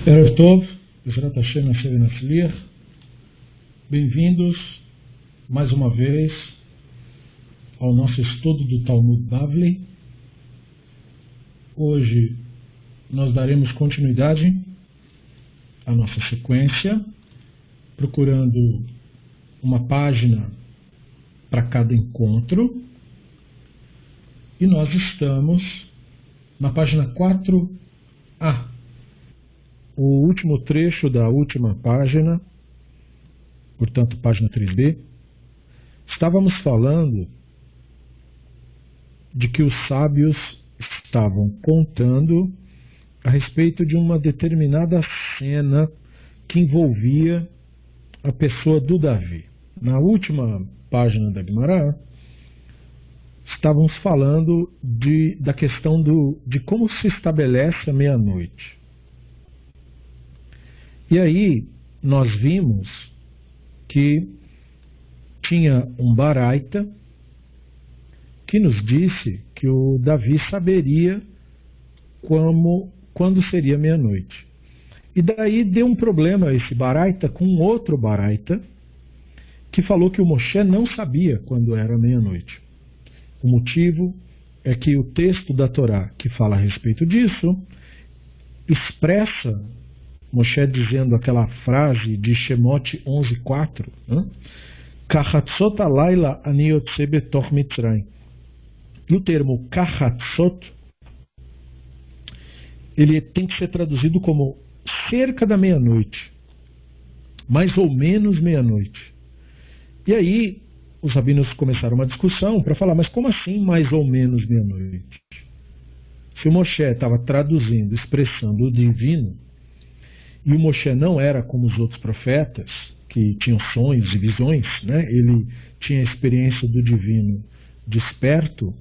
Erev Tov, Bezrat Hashem, Nascer e Natzliach. Bem-vindos mais uma vez ao nosso estudo do Talmud Bavli. Hoje nós daremos continuidade à nossa sequência, procurando uma página para cada encontro. E nós estamos na página 4a. O último trecho da última página, portanto, página 3b, estávamos falando de que os sábios estavam contando a respeito de uma determinada cena que envolvia a pessoa do Davi. Na última página da Guimarães, estávamos falando da questão de como se estabelece a meia-noite. E aí nós vimos que tinha um baraita que nos disse que o Davi saberia quando seria meia-noite. E daí deu um problema esse baraita com outro baraita que falou que o Moshe não sabia quando era meia-noite. O motivo é que o texto da Torá que fala a respeito disso expressa Moshe dizendo aquela frase de Shemot 11:4, Kachatzot alayla ani yotze betoch Mitzrayim. E o termo Kachatzot, ele tem que ser traduzido como cerca da meia-noite, mais ou menos meia-noite. E aí os rabinos começaram uma discussão para falar, mas como assim mais ou menos meia-noite? Se o Moshe estava traduzindo, expressando o divino, e o Moshe não era como os outros profetas, que tinham sonhos e visões, né? Ele tinha a experiência do divino desperto,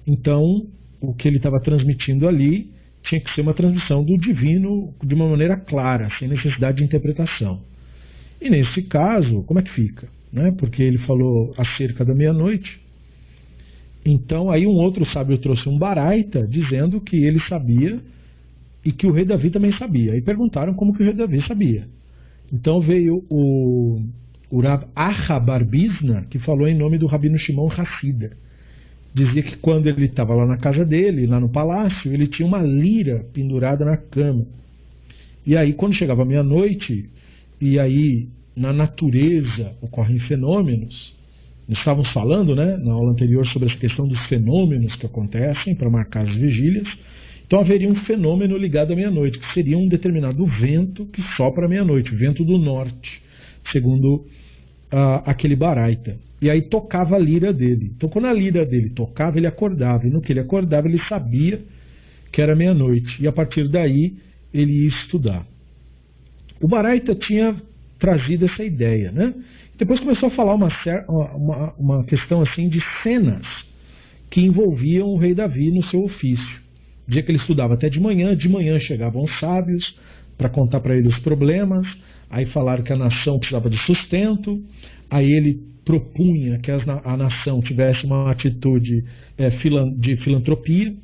então o que ele estava transmitindo ali tinha que ser uma transmissão do divino de uma maneira clara, sem necessidade de interpretação. E nesse caso, como é que fica? Né? Porque ele falou acerca da meia-noite. Então aí um outro sábio trouxe um baraita dizendo que ele sabia e que o rei Davi também sabia. E perguntaram como que o rei Davi sabia. Então veio o Rav Acha Bar Bizna, que falou em nome do Rabino Shimon Hassida. Dizia que quando ele estava lá na casa dele, lá no palácio, ele tinha uma lira pendurada na cama. E aí quando chegava meia-noite, e aí na natureza ocorrem fenômenos. Nós estávamos falando, né, na aula anterior sobre essa questão dos fenômenos que acontecem para marcar as vigílias. Então haveria um fenômeno ligado à meia-noite, que seria um determinado vento que sopra à meia-noite, o vento do norte, segundo aquele baraita. E aí tocava a lira dele. Então quando a lira dele tocava, ele acordava. E no que ele acordava, ele sabia que era meia-noite. E a partir daí, ele ia estudar. O baraita tinha trazido essa ideia, né? Depois começou a falar uma questão assim de cenas que envolviam o rei Davi no seu ofício. Dia que ele estudava até de manhã chegavam os sábios para contar para ele os problemas, aí falaram que a nação precisava de sustento, aí ele propunha que a nação tivesse uma atitude de filantropia,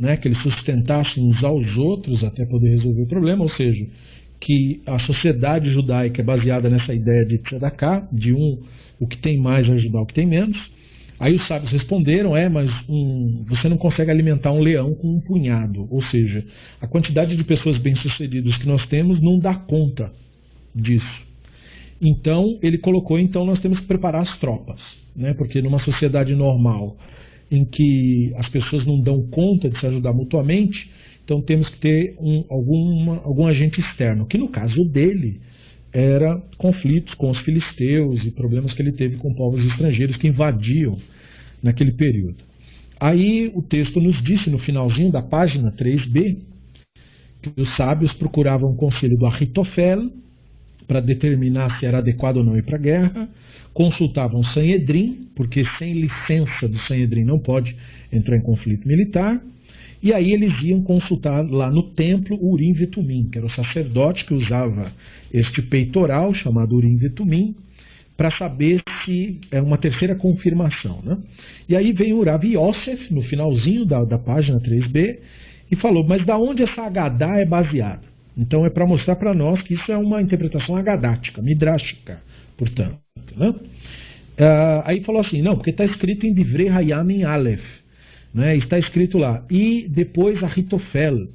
né, que eles sustentassem uns aos outros até poder resolver o problema, ou seja, que a sociedade judaica é baseada nessa ideia de tzedakah, de o que tem mais ajudar o que tem menos. Aí os sábios responderam, mas você não consegue alimentar um leão com um punhado. Ou seja, a quantidade de pessoas bem-sucedidas que nós temos não dá conta disso. Então, ele colocou, nós temos que preparar as tropas. Né? Porque numa sociedade normal, em que as pessoas não dão conta de se ajudar mutuamente, então temos que ter algum agente externo, que no caso dele era conflitos com os filisteus e problemas que ele teve com povos estrangeiros que invadiam naquele período. Aí o texto nos disse, no finalzinho da página 3b, que os sábios procuravam o conselho do Ahitofel para determinar se era adequado ou não ir para a guerra, consultavam o Sanhedrin, porque sem licença do Sanhedrin não pode entrar em conflito militar, e aí eles iam consultar lá no templo o Urim Vetumim, que era o sacerdote que usava este peitoral chamado Urim Vetumim, para saber se é uma terceira confirmação. Né? E aí vem o Rav Yosef, no finalzinho da página 3b, e falou, mas da onde essa Agadá é baseada? Então é para mostrar para nós que isso é uma interpretação agadática, midrashica, portanto. Né? Aí falou assim, não, porque está escrito em Divrei Hayam em Aleph, né? Está escrito lá, e depois Ahitofel,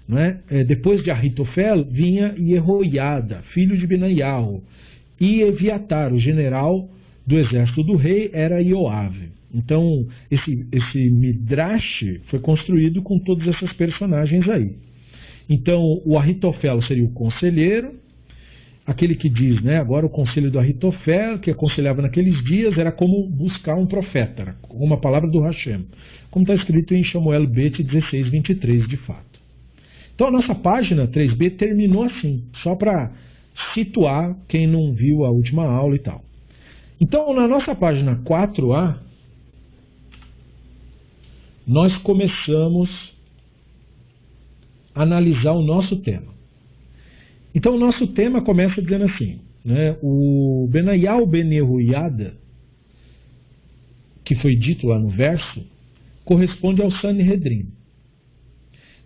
né? Depois de Ahitofel vinha Yehoiada, filho de Benaiahu, e Eviatar, o general do exército do rei, era Ioave. Então, esse Midrash foi construído com todas essas personagens aí. Então, o Ahitofel seria o conselheiro, aquele que diz, né, agora o conselho do Ahitofel, que aconselhava naqueles dias, era como buscar um profeta, era uma palavra do Hashem, como está escrito em Shamuel Bet 16, 23, de fato. Então, a nossa página 3b terminou assim, só para situar quem não viu a última aula e tal. Então, na nossa página 4a, nós começamos a analisar o nosso tema. Então, o nosso tema começa dizendo assim, né, o Benaiah ben Yehoiada, que foi dito lá no verso, corresponde ao Sanhedrin,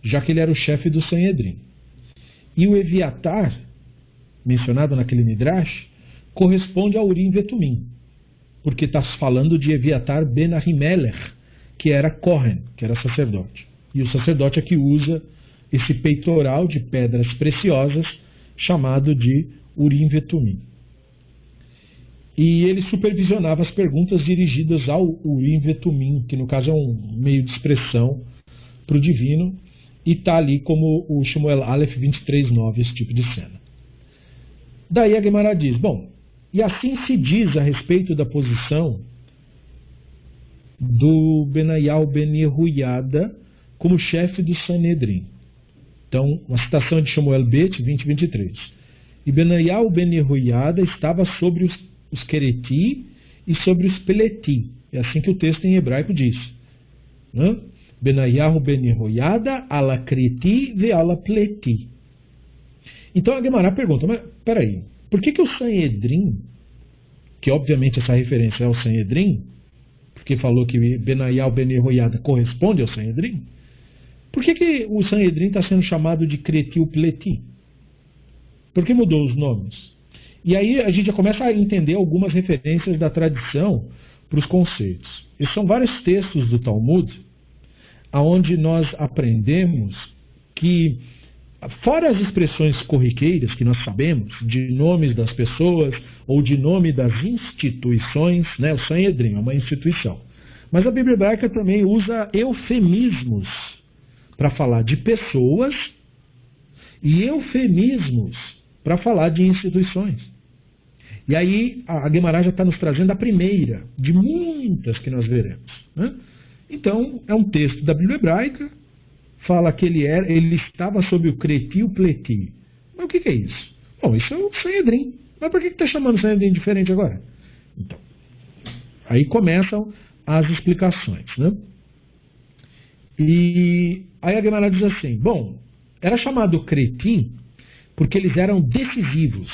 já que ele era o chefe do Sanhedrin. E o Eviatar, mencionado naquele Midrash, corresponde a Urim Vetumim, porque está falando de Eviatar ben Ahimelech, que era Kohen, que era sacerdote. E o sacerdote é que usa esse peitoral de pedras preciosas, chamado de Urim Vetumim. E ele supervisionava as perguntas dirigidas ao Urim Vetumim, que no caso é um meio de expressão para o divino, e está ali como o Shmuel Aleph 23:9, esse tipo de cena. Daí a Gemara diz, bom, e assim se diz a respeito da posição do Benaiah ben Yehoiada como chefe do Sanhedrin. Então, uma citação de Shamuel Bet 20:23. E Benaiah ben Yehoiada estava sobre os Quereti e sobre os Peleti. É assim que o texto em hebraico diz. Né? Benaiah ben Yehoiada ala Creti ve ala Pleti. Então a Gemara pergunta, mas peraí, por que o Sanhedrin, que obviamente essa referência é ao Sanhedrin, porque falou que Benaiah ben Yehoiada corresponde ao Sanhedrin, por que o Sanhedrin está sendo chamado de Creti ou Pleti? Por que mudou os nomes? E aí a gente já começa a entender algumas referências da tradição para os conceitos. Esses são vários textos do Talmud, onde nós aprendemos que, fora as expressões corriqueiras que nós sabemos, de nomes das pessoas ou de nome das instituições, né, o Sanhedrin é uma instituição, mas a Bíblia hebraica também usa eufemismos para falar de pessoas e eufemismos para falar de instituições. E aí a Guimarães já está nos trazendo a primeira de muitas que nós veremos. Né? Então, é um texto da Bíblia hebraica, fala que ele estava sob o Creti e o Pleti. Mas o que é isso? Bom, isso é o Sanhedrin. Mas por que está chamando o Sanhedrin diferente agora? Então, aí começam as explicações. Né? E aí a Gemara diz assim, bom, era chamado Creti porque eles eram decisivos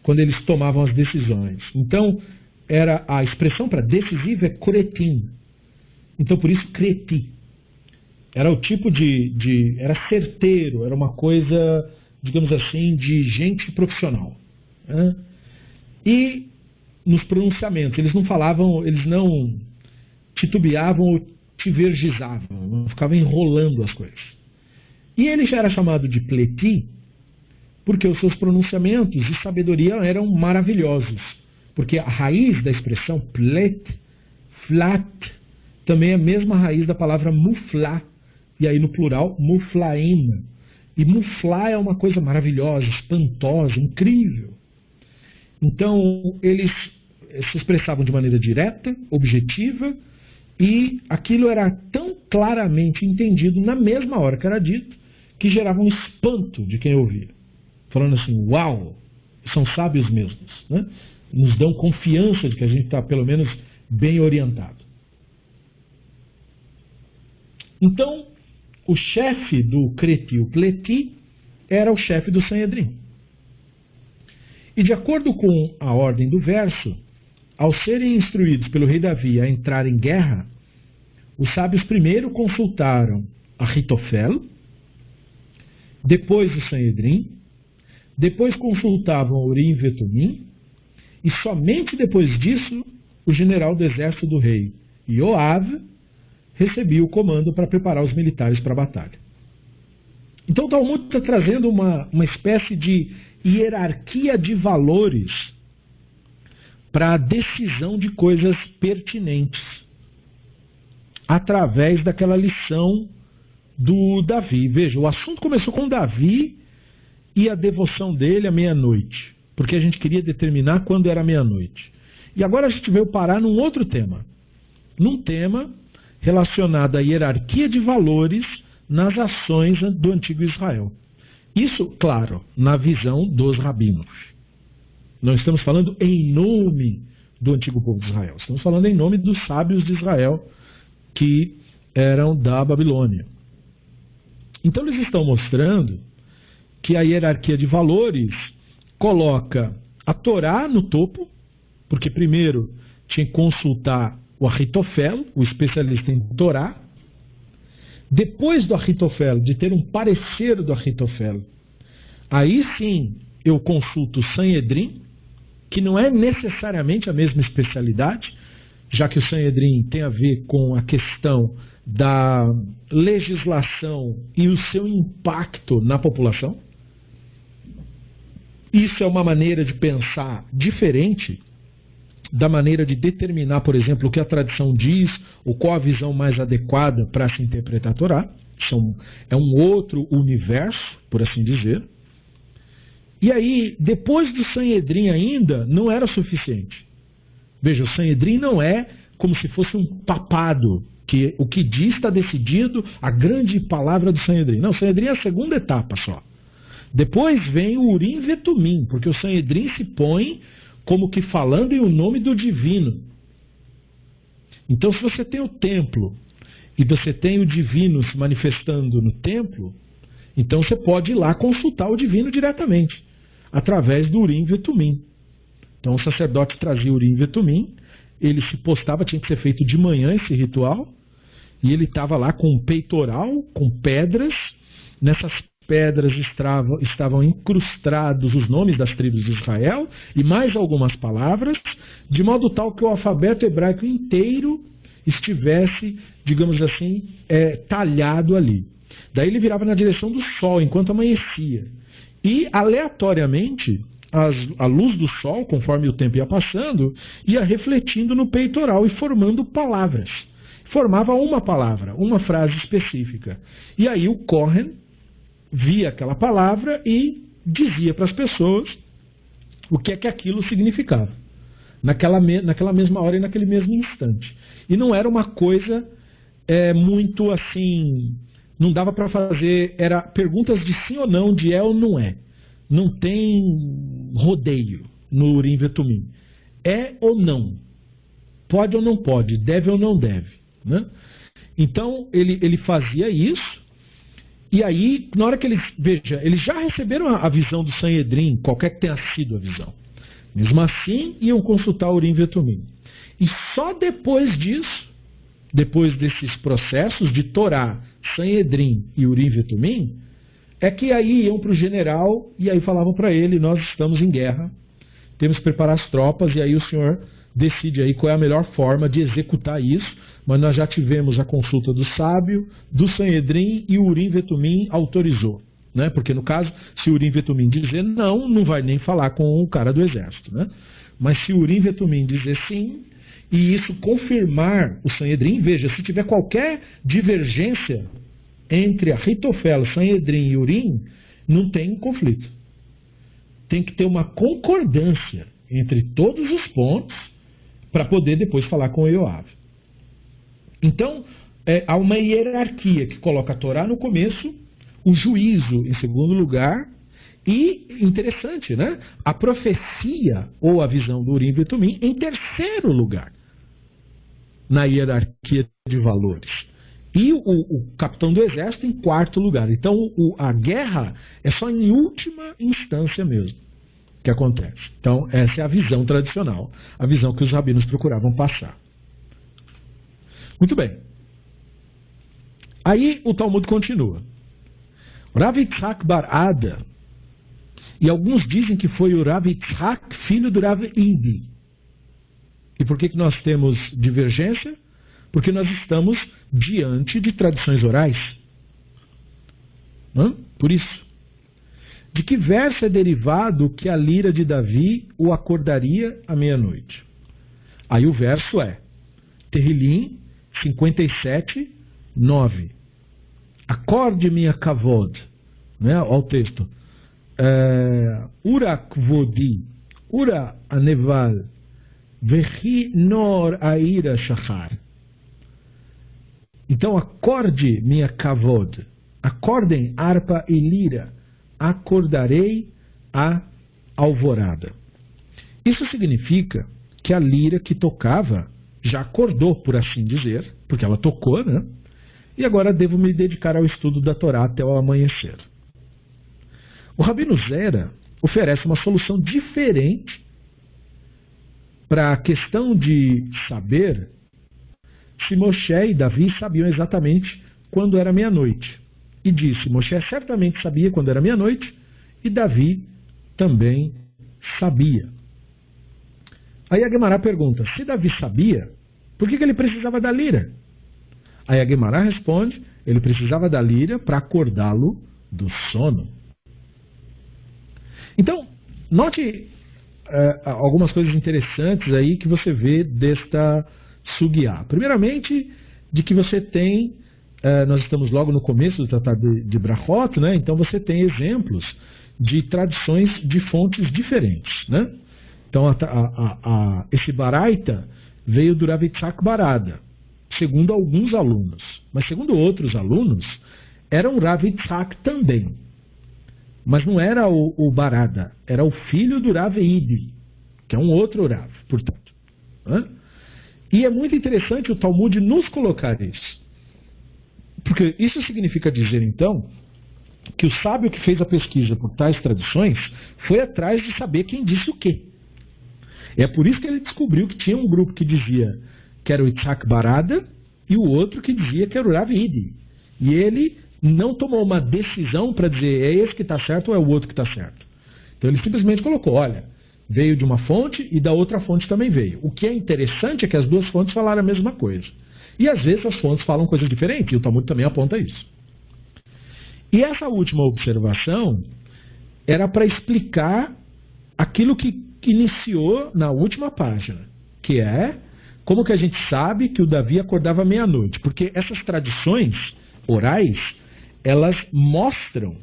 quando eles tomavam as decisões. Então, a expressão para decisivo é Kretim. Então, por isso, Creti. Era o tipo era certeiro, era uma coisa, digamos assim, de gente profissional. Né? E nos pronunciamentos, eles não falavam, eles não titubeavam ou tivergizavam, não ficavam enrolando as coisas. E ele já era chamado de Pleti, porque os seus pronunciamentos de sabedoria eram maravilhosos. Porque a raiz da expressão plet, flat, também é a mesma raiz da palavra muflá, e aí no plural, muflaim. E muflá é uma coisa maravilhosa, espantosa, incrível. Então, eles se expressavam de maneira direta, objetiva, e aquilo era tão claramente entendido na mesma hora que era dito, que gerava um espanto de quem ouvia. Falando assim, uau, são sábios mesmos. Né? Nos dão confiança de que a gente está, pelo menos, bem orientado. Então, o chefe do Creti e o Pleti era o chefe do Sanhedrin. E de acordo com a ordem do verso, ao serem instruídos pelo rei Davi a entrar em guerra, os sábios primeiro consultaram Ahitofel, depois o Sanhedrim, depois consultavam Urim e Vetumim, e somente depois disso o general do exército do rei, Yoav, recebia o comando para preparar os militares para a batalha. Então o Talmud está trazendo uma espécie de hierarquia de valores para a decisão de coisas pertinentes, através daquela lição do Davi. Veja, o assunto começou com Davi e a devoção dele à meia-noite, porque a gente queria determinar quando era meia-noite. E agora a gente veio parar num outro tema, num tema relacionado à hierarquia de valores nas ações do antigo Israel. Isso, claro, na visão dos rabinos. Não estamos falando em nome do antigo povo de Israel, estamos falando em nome dos sábios de Israel que eram da Babilônia. Então eles estão mostrando que a hierarquia de valores coloca a Torá no topo, porque primeiro tinha que consultar o Ahitofel, o especialista em Torá. Depois do Ahitofel, de ter um parecer do Ahitofel, aí sim eu consulto o Sanhedrim, que não é necessariamente a mesma especialidade, já que o Sanhedrim tem a ver com a questão da legislação e o seu impacto na população. Isso é uma maneira de pensar diferente da maneira de determinar, por exemplo, o que a tradição diz, ou qual a visão mais adequada para se interpretar a Torá. É um outro universo, por assim dizer. E aí, depois do Sanhedrim ainda, não era suficiente. Veja, o Sanhedrim não é como se fosse um papado, que o que diz está decidido, a grande palavra do Sanhedrim. Não, o Sanhedrim é a segunda etapa só. Depois vem o Urim e Vetumim, porque o Sanhedrim se põe como que falando em o nome do divino. Então, se você tem o templo e você tem o divino se manifestando no templo, então você pode ir lá consultar o divino diretamente, através do Urim e Vetumim. Então o sacerdote trazia Urim e Vetumim, ele se postava, tinha que ser feito de manhã esse ritual, e ele estava lá com um peitoral, com pedras. Nessas pedras estavam incrustados os nomes das tribos de Israel e mais algumas palavras, de modo tal que o alfabeto hebraico inteiro estivesse, digamos assim, talhado ali. Daí ele virava na direção do sol enquanto amanhecia. E, aleatoriamente, a luz do sol, conforme o tempo ia passando, ia refletindo no peitoral e formando palavras. Formava uma palavra, uma frase específica. E aí o Kohen via aquela palavra e dizia para as pessoas o que é que aquilo significava. Naquela mesma hora e naquele mesmo instante. E não era uma coisa muito assim... Não dava para fazer... Era perguntas de sim ou não, de é ou não é. Não tem rodeio no Urim e Vetumim. É ou não. Pode ou não pode. Deve ou não deve. Né? Então, ele fazia isso. E aí, na hora que eles... Veja, eles já receberam a visão do Sanhedrim, qualquer que tenha sido a visão. Mesmo assim, iam consultar o Urim e Vetumim. E só depois disso, depois desses processos de Torá, Sanhedrim e Urim e Vetumim, é que aí iam para o general e aí falavam para ele: nós estamos em guerra, temos que preparar as tropas, e aí o senhor decide aí qual é a melhor forma de executar isso, mas nós já tivemos a consulta do sábio, do Sanhedrim, e o Urim e Vetumim autorizou. Né? Porque no caso, se o Urim e Vetumim dizer não, não vai nem falar com o cara do exército. Né? Mas se o Urim e Vetumim dizer sim, e isso confirmar o Sanhedrim, veja, se tiver qualquer divergência entre Ahitofel, Sanhedrim e Urim, não tem conflito. Tem que ter uma concordância entre todos os pontos para poder depois falar com o Yoav. Então, há uma hierarquia que coloca a Torá no começo, o juízo em segundo lugar, e, interessante, né? A profecia ou a visão do Urim e Vetumim em terceiro lugar, na hierarquia de valores. E o capitão do exército em quarto lugar. Então, a guerra é só em última instância mesmo. que acontece. Então, essa é a visão tradicional, a visão que os rabinos procuravam passar. Muito bem. Aí o Talmud continua. Rav Yitzhak bar Ada, e alguns dizem que foi o Rav Yitzhak, filho do Rav Idi. E por que nós temos divergência? Porque nós estamos diante de tradições orais. Por isso. De que verso é derivado que a lira de Davi o acordaria à meia-noite? Aí o verso é Terrilim 57, 9. Acorde minha kavod. Né? Olha o texto. Ura kvodi, ura aneval, vechi nor aira shachar. Então acorde minha kavod. Acordem harpa e lira. Acordarei a alvorada. Isso significa que a lira que tocava já acordou, por assim dizer, porque ela tocou, né? E agora devo me dedicar ao estudo da Torá até o amanhecer. O Rabino Zera oferece uma solução diferente para a questão de saber se Moshe e Davi sabiam exatamente quando era meia-noite. E disse, Moshe certamente sabia quando era meia-noite, e Davi também sabia. Aí a Guemará pergunta, se Davi sabia, por que ele precisava da lira? Aí a Guemará responde, ele precisava da lira para acordá-lo do sono. Então, note algumas coisas interessantes aí que você vê desta sugiá. Primeiramente, de que você tem... nós estamos logo no começo do Tratado de Brachot, né? Então você tem exemplos de tradições de fontes diferentes. Né? Então esse Baraita veio do Rav Yitzhak bar Ada, segundo alguns alunos. Mas segundo outros alunos, era um Rav Yitzhak também. Mas não era o bar Ada, era o filho do Rav Idi, que é um outro Rav, portanto. Né? E é muito interessante o Talmud nos colocar isso. Porque isso significa dizer, então, que o sábio que fez a pesquisa por tais tradições foi atrás de saber quem disse o quê. É por isso que ele descobriu que tinha um grupo que dizia que era o Yitzhak bar Ada e o outro que dizia que era o Rav Idi. E ele não tomou uma decisão para dizer é esse que está certo ou é o outro que está certo. Então ele simplesmente colocou, olha, veio de uma fonte e da outra fonte também veio. O que é interessante é que as duas fontes falaram a mesma coisa. E às vezes as fontes falam coisas diferentes, e o Talmud também aponta isso. E essa última observação era para explicar aquilo que iniciou na última página, que é como que a gente sabe que o Davi acordava meia-noite. Porque essas tradições orais, elas mostram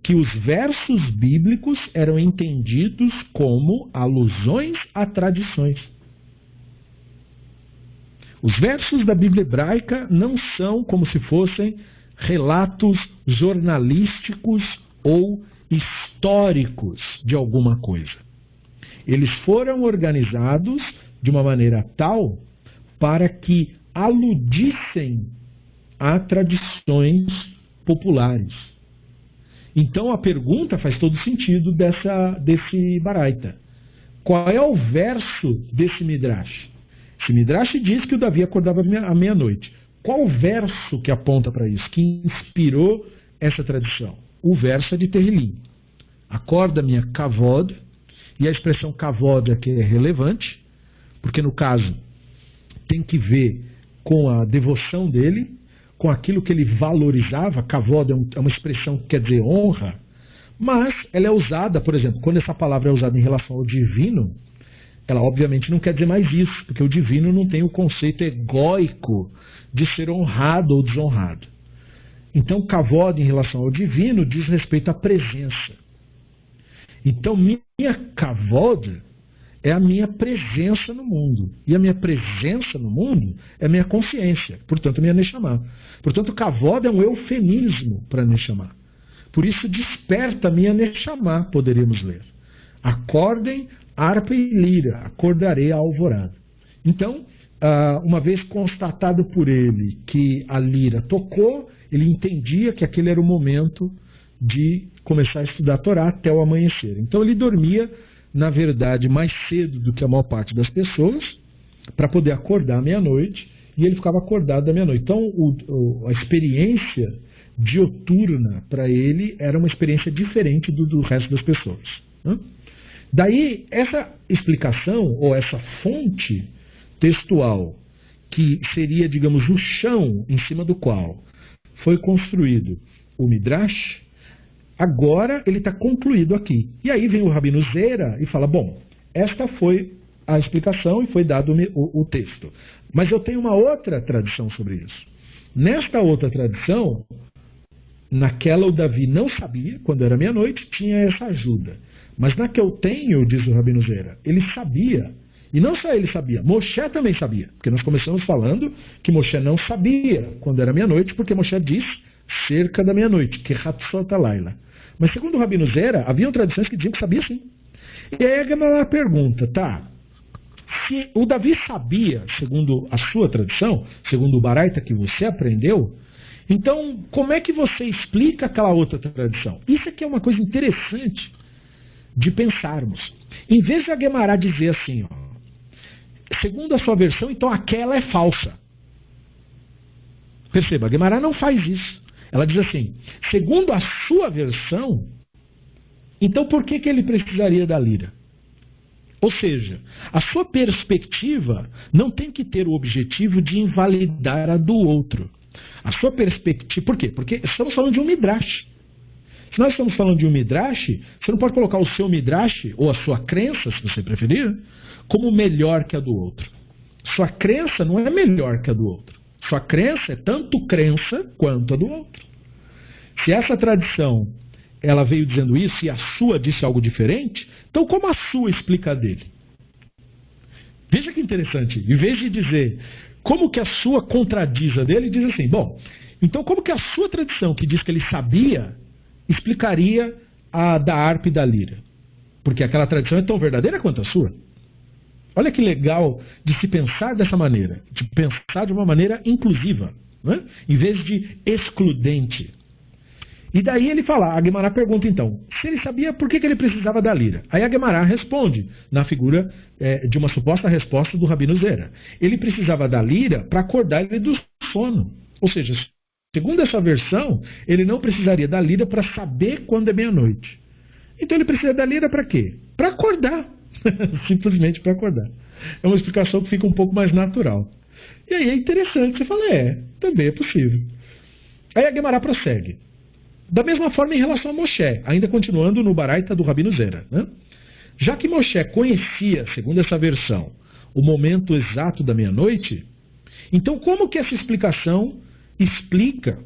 que os versos bíblicos eram entendidos como alusões a tradições. Os versos da Bíblia hebraica não são como se fossem relatos jornalísticos ou históricos de alguma coisa. Eles foram organizados de uma maneira tal para que aludissem a tradições populares. Então a pergunta faz todo sentido desse Baraita. Qual é o verso desse Midrash? Esse Midrash diz que o Davi acordava à meia-noite. Qual o verso que aponta para isso, que inspirou essa tradição? O verso é de Terrilim. Acorda minha kavod, e a expressão kavod aqui é relevante, porque no caso tem que ver com a devoção dele, com aquilo que ele valorizava. Kavod é uma expressão que quer dizer honra, mas ela é usada, por exemplo, quando essa palavra é usada em relação ao divino, ela obviamente não quer dizer mais isso, porque o divino não tem o conceito egóico de ser honrado ou desonrado. Então, kavod em relação ao divino diz respeito à presença. Então, minha kavod é a minha presença no mundo. E a minha presença no mundo é a minha consciência, portanto, a minha neshama. Portanto, kavod é um eufemismo para neshama. Por isso, desperta a minha neshama, poderíamos ler. Acordem, harpa e lira, acordarei a alvorada. Então, uma vez constatado por ele que a lira tocou, ele entendia que aquele era o momento de começar a estudar a Torá até o amanhecer. Então ele dormia, na verdade, mais cedo do que a maior parte das pessoas, para poder acordar à meia-noite, e ele ficava acordado à meia-noite. Então a experiência dioturna para ele era uma experiência diferente do resto das pessoas, né? Daí, essa explicação, ou essa fonte textual, que seria, digamos, o chão em cima do qual foi construído o Midrash, agora ele está concluído aqui. E aí vem o Rabino Zera e fala, bom, esta foi a explicação e foi dado o texto. Mas eu tenho uma outra tradição sobre isso. Nesta outra tradição, naquela o Davi não sabia, quando era meia-noite, tinha essa ajuda. Mas na que eu tenho, diz o Rabino Zera, ele sabia. E não só ele sabia, Moshe também sabia. Porque nós começamos falando que Moshe não sabia quando era meia-noite, porque Moshe diz cerca da meia-noite, que Hatzot Alayla. Mas segundo o Rabino Zera, haviam tradições que diziam que sabia sim. E aí a Gemara pergunta, tá, se o Davi sabia, segundo a sua tradição, segundo o Baraita que você aprendeu, então como é que você explica aquela outra tradição? Isso aqui é uma coisa interessante de pensarmos. Em vez de a Gemara dizer assim, ó, segundo a sua versão, então aquela é falsa. Perceba, a Gemara não faz isso. Ela diz assim, segundo a sua versão, então por que ele precisaria da lira? Ou seja, a sua perspectiva não tem que ter o objetivo de invalidar a do outro. A sua perspectiva... Por quê? Porque estamos falando de um Midrash. Se nós estamos falando de um Midrash, você não pode colocar o seu Midrash, ou a sua crença, se você preferir, como melhor que a do outro. Sua crença não é melhor que a do outro. Sua crença é tanto crença quanto a do outro. Se essa tradição ela veio dizendo isso e a sua disse algo diferente, então como a sua explica a dele? Veja que interessante. Em vez de dizer como que a sua contradiz a dele, diz assim, bom, então como que a sua tradição que diz que ele sabia explicaria a da harpa e da lira? Porque aquela tradição é tão verdadeira quanto a sua. Olha que legal de se pensar dessa maneira, de pensar de uma maneira inclusiva, né? Em vez de excludente. E daí ele fala, a Gemara pergunta então, se ele sabia por que ele precisava da lira? Aí a Gemara responde, na figura de uma suposta resposta do Rabino Zera. Ele precisava da lira para acordar ele do sono. Ou seja, segundo essa versão, ele não precisaria da lira para saber quando é meia-noite. Então ele precisa da lira para quê? Para acordar. Simplesmente para acordar. É uma explicação que fica um pouco mais natural. E aí é interessante, você fala, também é possível. Aí a Gemara prossegue. Da mesma forma em relação a Moshe, ainda continuando no Baraita do Rabino Zera, né? Já que Moshe conhecia, segundo essa versão, o momento exato da meia-noite, então como que essa explicação explica,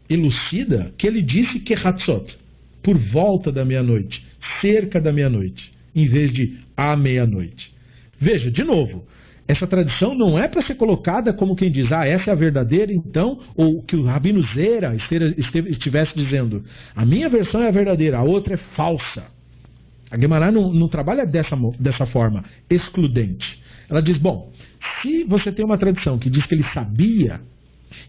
elucida, que ele disse que Hatzot, por volta da meia-noite, cerca da meia-noite, em vez de à meia-noite? Veja, de novo, essa tradição não é para ser colocada como quem diz, essa é a verdadeira, então, ou que o Rabino Zera estivesse dizendo, a minha versão é a verdadeira, a outra é falsa. A Gemara não trabalha dessa forma excludente. Ela diz, bom, se você tem uma tradição que diz que ele sabia,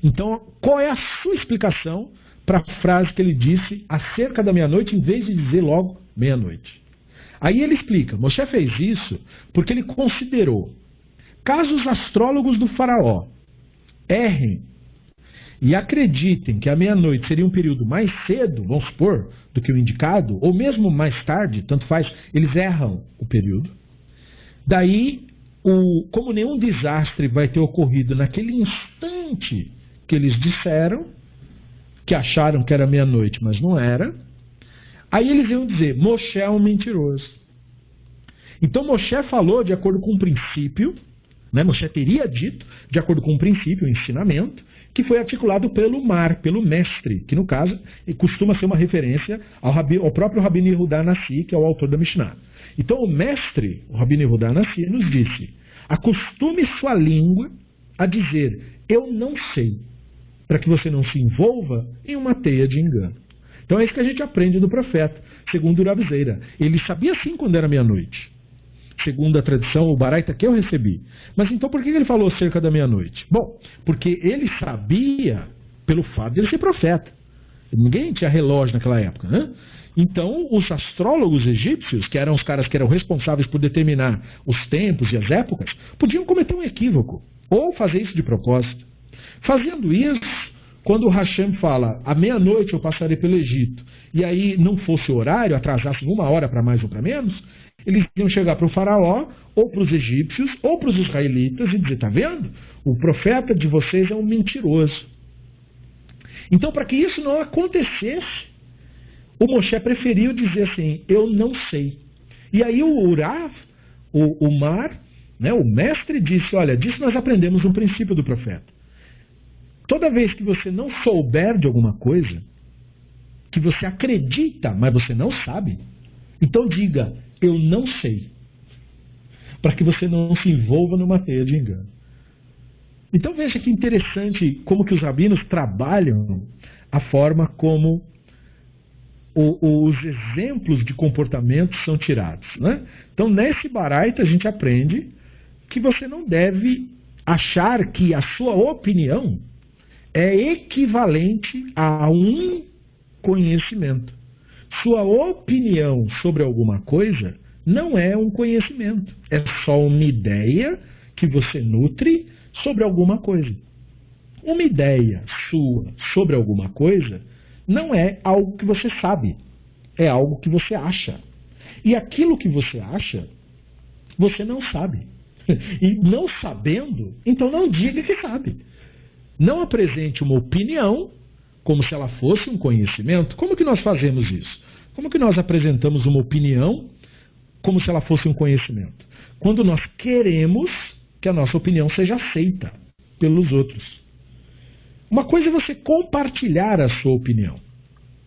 então qual é a sua explicação para a frase que ele disse acerca da meia-noite, em vez de dizer logo meia-noite? Aí ele explica, Moshe fez isso porque ele considerou, caso os astrólogos do faraó errem e acreditem que a meia-noite seria um período mais cedo, vamos supor, do que o indicado, ou mesmo mais tarde, tanto faz, eles erram o período. Daí, como nenhum desastre vai ter ocorrido naquele instante que eles disseram, que acharam que era meia-noite, mas não era, aí eles iam dizer, Moshe é um mentiroso. Então Moshe falou de acordo com um princípio, né? Moshe teria dito, de acordo com um princípio, um ensinamento, que foi articulado pelo pelo mestre, que no caso costuma ser uma referência ao próprio Rabino Yehudá Nassi, que é o autor da Mishnah. Então o mestre, o Rabino Yehudá Nassi, nos disse, acostume sua língua a dizer, eu não sei, para que você não se envolva em uma teia de engano. Então é isso que a gente aprende do profeta, segundo o Rav Zeira. Ele sabia sim quando era meia-noite. Segundo a tradição, o Baraita que eu recebi. Mas então por que ele falou cerca da meia-noite? Bom, porque ele sabia pelo fato de ele ser profeta. Ninguém tinha relógio naquela época, né? Então, os astrólogos egípcios, que eram os caras que eram responsáveis por determinar os tempos e as épocas, podiam cometer um equívoco, ou fazer isso de propósito. Fazendo isso, quando o Hashem fala, à meia-noite eu passarei pelo Egito, e aí não fosse o horário, atrasasse 1 hora para mais ou para menos, eles iam chegar para o faraó, ou para os egípcios, ou para os israelitas e dizer, tá vendo? O profeta de vocês é um mentiroso. Então, para que isso não acontecesse, o Moshe preferiu dizer assim, eu não sei. E aí o Urav, o Mar, né, o mestre disse, olha, disso nós aprendemos um princípio do profeta. Toda vez que você não souber de alguma coisa, que você acredita, mas você não sabe, então diga, eu não sei. Para que você não se envolva numa teia de engano. Então veja que interessante como que os rabinos trabalham a forma como os exemplos de comportamento são tirados. Né? Então nesse Baraita a gente aprende que você não deve achar que a sua opinião é equivalente a um conhecimento. Sua opinião sobre alguma coisa não é um conhecimento. É só uma ideia que você nutre sobre alguma coisa. Uma ideia sua sobre alguma coisa não é algo que você sabe. É algo que você acha. E aquilo que você acha, você não sabe. E não sabendo, então não diga que sabe. Não apresente uma opinião como se ela fosse um conhecimento. Como que nós fazemos isso? Como que nós apresentamos uma opinião como se ela fosse um conhecimento? Quando nós queremos que a nossa opinião seja aceita pelos outros. Uma coisa é você compartilhar a sua opinião.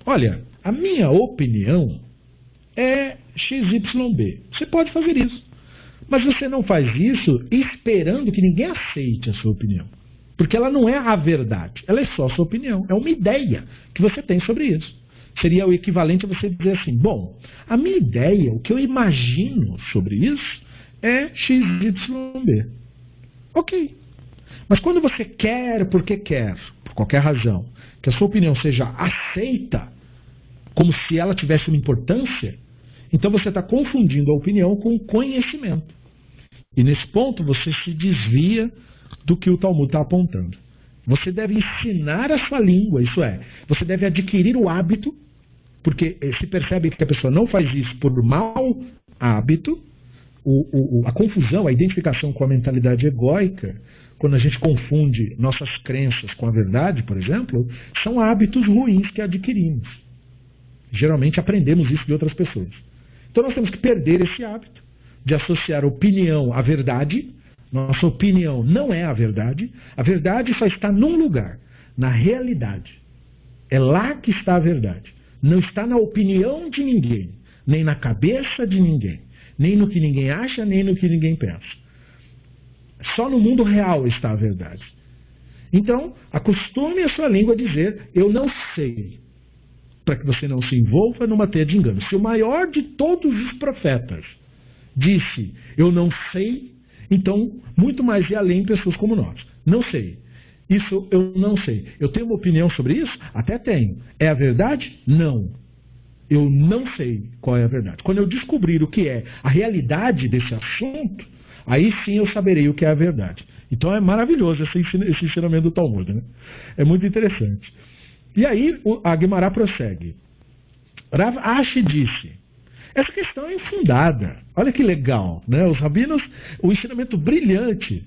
Olha, a minha opinião é XYB. Você pode fazer isso. Mas você não faz isso esperando que ninguém aceite a sua opinião. Porque ela não é a verdade. Ela é só a sua opinião. É uma ideia que você tem sobre isso. Seria o equivalente a você dizer assim, bom, a minha ideia, o que eu imagino sobre isso é XYB. Ok. Mas quando você quer, porque quer, por qualquer razão, que a sua opinião seja aceita como se ela tivesse uma importância, então você está confundindo a opinião com o conhecimento. E nesse ponto você se desvia do que o Talmud está apontando. Você deve ensinar a sua língua, isso é, você deve adquirir o hábito, porque se percebe que a pessoa não faz isso por mau hábito, a confusão, a identificação com a mentalidade egóica, quando a gente confunde nossas crenças com a verdade, por exemplo, são hábitos ruins que adquirimos. Geralmente aprendemos isso de outras pessoas. Então nós temos que perder esse hábito de associar opinião à verdade. Nossa opinião não é a verdade. A verdade só está num lugar, na realidade. É lá que está a verdade. Não está na opinião de ninguém, nem na cabeça de ninguém, nem no que ninguém acha, nem no que ninguém pensa. Só no mundo real está a verdade. Então, acostume a sua língua a dizer, eu não sei, para que você não se envolva numa teia de engano. Se o maior de todos os profetas disse, eu não sei, então, muito mais ir além pessoas como nós. Não sei. Isso eu não sei. Eu tenho uma opinião sobre isso? Até tenho. É a verdade? Não. Eu não sei qual é a verdade. Quando eu descobrir o que é a realidade desse assunto, aí sim eu saberei o que é a verdade. Então é maravilhoso esse ensinamento do Talmud, né? É muito interessante. E aí a Guimará prossegue. Rav Ashi disse, essa questão é infundada. Olha que legal, né? Os rabinos, o ensinamento brilhante,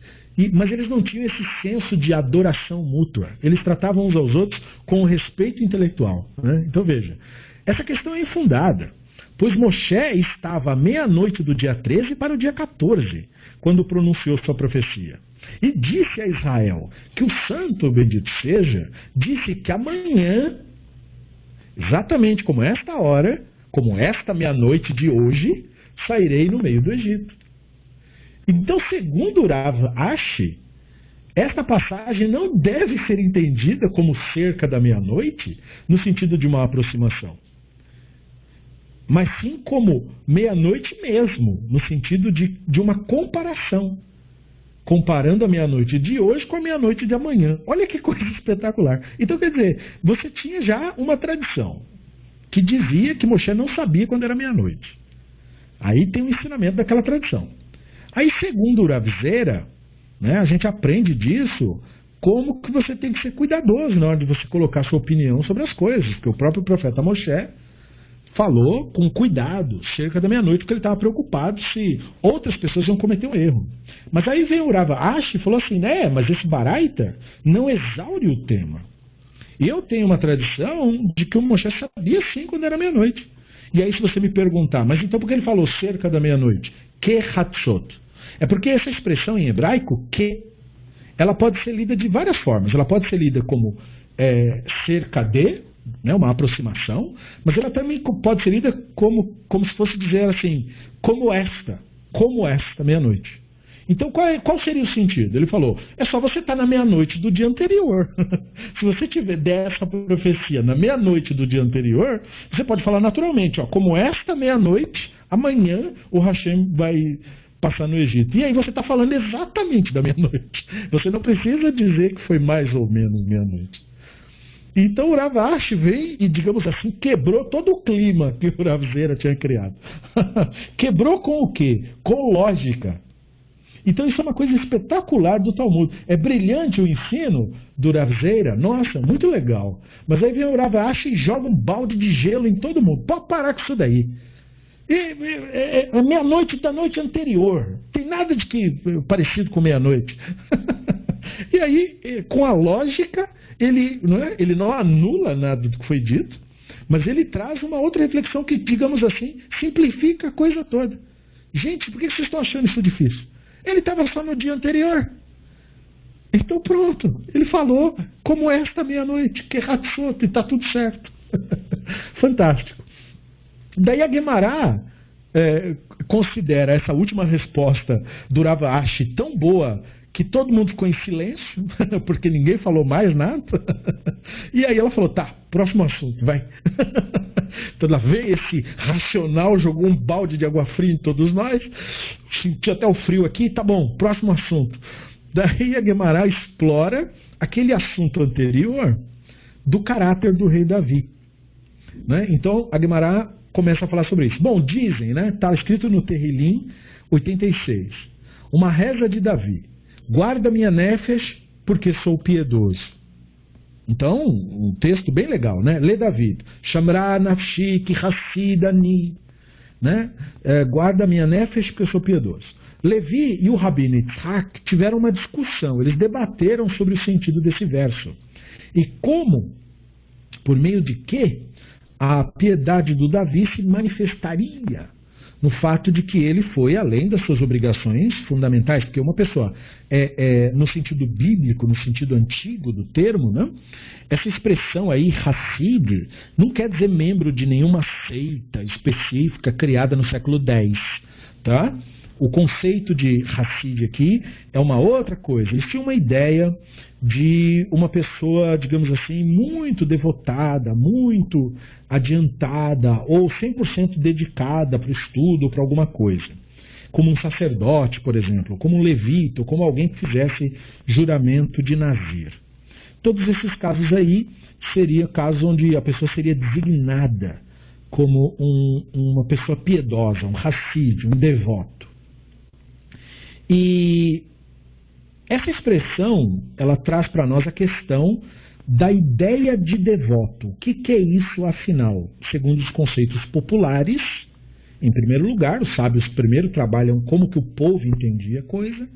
mas eles não tinham esse senso de adoração mútua. Eles tratavam uns aos outros com respeito intelectual. Né? Então veja, essa questão é infundada, pois Moshe estava à meia-noite do dia 13 para o dia 14, quando pronunciou sua profecia. E disse a Israel que o santo, bendito seja, disse que amanhã, exatamente como esta hora, como esta meia-noite de hoje, sairei no meio do Egito. Então, segundo Rav Ashi, esta passagem não deve ser entendida como cerca da meia-noite, no sentido de uma aproximação, mas sim como meia-noite mesmo, no sentido de uma comparação. comparando a meia-noite de hoje com a meia-noite de amanhã. Olha que coisa espetacular. Então, quer dizer, você tinha já uma tradição que dizia que Moshe não sabia quando era meia-noite. Aí tem o ensinamento daquela tradição. Aí, segundo o Rav Zera, né, a gente aprende disso como que você tem que ser cuidadoso na hora de você colocar sua opinião sobre as coisas, porque o próprio profeta Moshe falou com cuidado cerca da meia-noite, porque ele estava preocupado se outras pessoas iam cometer um erro. Mas aí veio o Rav Ashi e falou assim, né, mas esse Baraita não exaure o tema. E eu tenho uma tradição de que o Moshe sabia sim quando era meia-noite. E aí se você me perguntar, mas então por que ele falou cerca da meia-noite? Que hatzot? É porque essa expressão em hebraico, que, ela pode ser lida de várias formas. Ela pode ser lida como cerca de, né, uma aproximação, mas ela também pode ser lida como se fosse dizer assim, como esta meia-noite. Então qual seria o sentido? Ele falou, é só você estar na meia-noite do dia anterior. Se você tiver dessa profecia na meia-noite do dia anterior, você pode falar naturalmente, ó, como esta meia-noite, amanhã o Hashem vai passar no Egito. E aí você está falando exatamente da meia-noite. Você não precisa dizer que foi mais ou menos meia-noite. Então o Rav Ashi vem e, digamos assim, quebrou todo o clima que o Rav Zera tinha criado. Quebrou com o quê? Com lógica. Então isso é uma coisa espetacular do Talmud. É brilhante o ensino do Rav Zera, nossa, muito legal. Mas aí vem o Rav Ashi e joga um balde de gelo em todo mundo. Pode parar com isso daí. É meia-noite da noite anterior. Tem nada de que parecido com meia-noite. E aí, com a lógica, ele não anula nada do que foi dito, mas ele traz uma outra reflexão que, digamos assim, simplifica a coisa toda. Gente, por que vocês estão achando isso difícil? Ele estava só no dia anterior. Então pronto, ele falou como esta meia-noite, que Hatzot, e está tudo certo. Fantástico. Daí a Guemará considera essa última resposta do Rav Ashi tão boa que todo mundo ficou em silêncio, porque ninguém falou mais nada. E aí ela falou, tá, próximo assunto, vai. Então lá veio esse racional, jogou um balde de água fria em todos nós, senti até o frio aqui, tá bom, próximo assunto. Daí a Guemará explora aquele assunto anterior do caráter do rei Davi. Né? Então a Guemará começa a falar sobre isso. Bom, dizem, né, está escrito no Terrilim 86, uma reza de Davi, guarda minha nefesh porque sou piedoso. Então, um texto bem legal, né? Lê David, Shamra nafshi ki hassidani, né? Guarda minha nefesh porque eu sou piedoso. Levi e o Rabino Yitzhak tiveram uma discussão, eles debateram sobre o sentido desse verso. E como, por meio de que, a piedade do Davi se manifestaria no fato de que ele foi além das suas obrigações fundamentais, porque uma pessoa, no sentido bíblico, no sentido antigo do termo, né, essa expressão aí, Hassid, não quer dizer membro de nenhuma seita específica criada no século X, tá? O conceito de Hassid aqui é uma outra coisa. Eles tinham uma ideia de uma pessoa, digamos assim, muito devotada, muito adiantada, ou 100% dedicada para o estudo ou para alguma coisa. Como um sacerdote, por exemplo, como um levita, ou como alguém que fizesse juramento de nazir. Todos esses casos aí seriam casos onde a pessoa seria designada como uma pessoa piedosa, um Hassid, um devoto. E essa expressão, ela traz para nós a questão da ideia de devoto. O que é isso, afinal? Segundo os conceitos populares, em primeiro lugar, os sábios primeiro trabalham como que o povo entendia a coisa,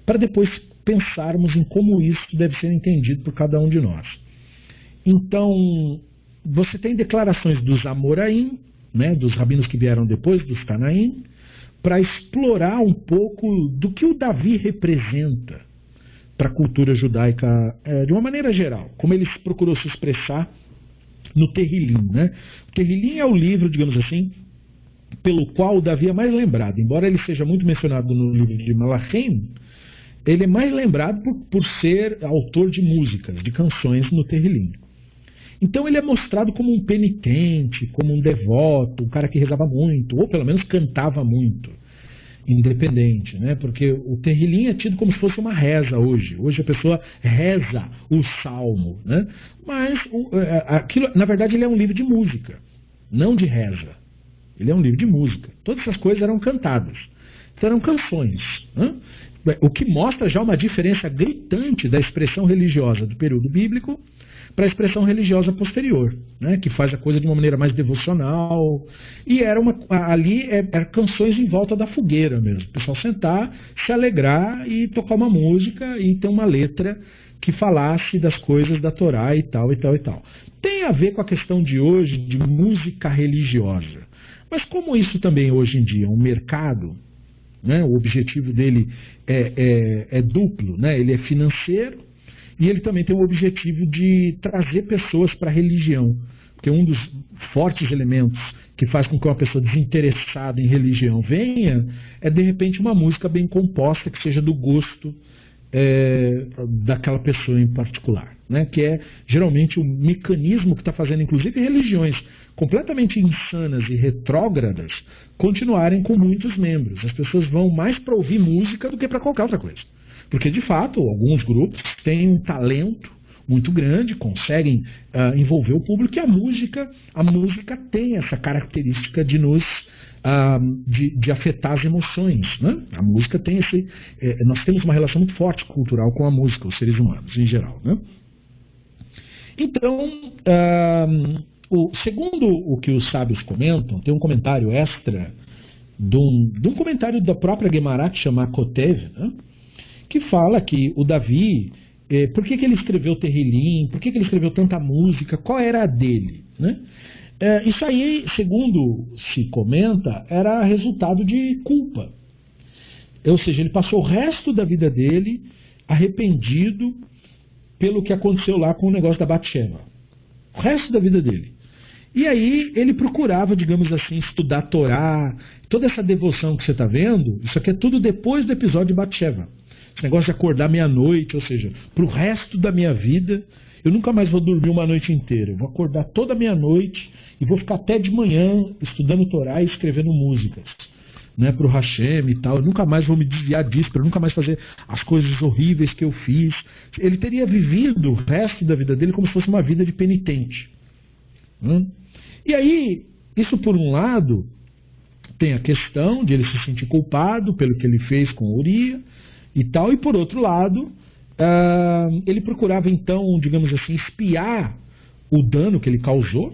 para depois pensarmos em como isso deve ser entendido por cada um de nós. Então, você tem declarações dos Amoraim, né, dos rabinos que vieram depois, dos Tanaim, para explorar um pouco do que o Davi representa para a cultura judaica de uma maneira geral, como ele procurou se expressar no Terrilim. Né? O Terrilim é o livro, digamos assim, pelo qual o Davi é mais lembrado. Embora ele seja muito mencionado no livro de Malachim, ele é mais lembrado por ser autor de músicas, de canções no Terrilim. Então ele é mostrado como um penitente, como um devoto, um cara que rezava muito, ou pelo menos cantava muito. independente, né? Porque o Terrilim é tido como se fosse uma reza hoje. Hoje a pessoa reza o salmo, né? Mas aquilo, na verdade, ele é um livro de música, não de reza. Ele é um livro de música. Todas essas coisas eram cantadas. Então eram canções, né? O que mostra já uma diferença gritante da expressão religiosa do período bíblico para a expressão religiosa posterior, né, que faz a coisa de uma maneira mais devocional. E ali eram canções em volta da fogueira mesmo. O pessoal sentar, se alegrar e tocar uma música e ter uma letra que falasse das coisas da Torá e tal, e tal, e tal. Tem a ver com a questão de hoje de música religiosa. Mas como isso também hoje em dia é um mercado, né, o objetivo dele é duplo, né, ele é financeiro, e ele também tem o objetivo de trazer pessoas para a religião. Porque um dos fortes elementos que faz com que uma pessoa desinteressada em religião venha é, de repente, uma música bem composta, que seja do gosto daquela pessoa em particular, né? Que é, geralmente, o mecanismo que está fazendo, inclusive, religiões completamente insanas e retrógradas continuarem com muitos membros. As pessoas vão mais para ouvir música do que para qualquer outra coisa. Porque, de fato, alguns grupos têm um talento muito grande, conseguem envolver o público, e a música tem essa característica de nos de afetar as emoções, né? A música tem nós temos uma relação muito forte cultural com a música, os seres humanos em geral, né? Então, segundo o que os sábios comentam, tem um comentário extra de um comentário da própria Guemará, que chama Kotev, né? Que fala que o Davi, por que ele escreveu Terrilim, por que ele escreveu tanta música, qual era a dele, né? Isso aí, segundo se comenta, era resultado de culpa. Ou seja, ele passou o resto da vida dele arrependido pelo que aconteceu lá com o negócio da Batsheva. O resto da vida dele. E aí ele procurava, digamos assim, estudar a Torá, toda essa devoção que você está vendo, isso aqui é tudo depois do episódio de Batsheva. Esse negócio de acordar meia-noite, ou seja, para o resto da minha vida, eu nunca mais vou dormir uma noite inteira. Eu vou acordar toda meia-noite e vou ficar até de manhã estudando Torá e escrevendo músicas, né, para o Hashem e tal. Eu nunca mais vou me desviar disso, para eu nunca mais fazer as coisas horríveis que eu fiz. Ele teria vivido o resto da vida dele como se fosse uma vida de penitente. E aí, isso por um lado, tem a questão de ele se sentir culpado pelo que ele fez com Uria e tal, e por outro lado, ele procurava então, digamos assim, espiar o dano que ele causou,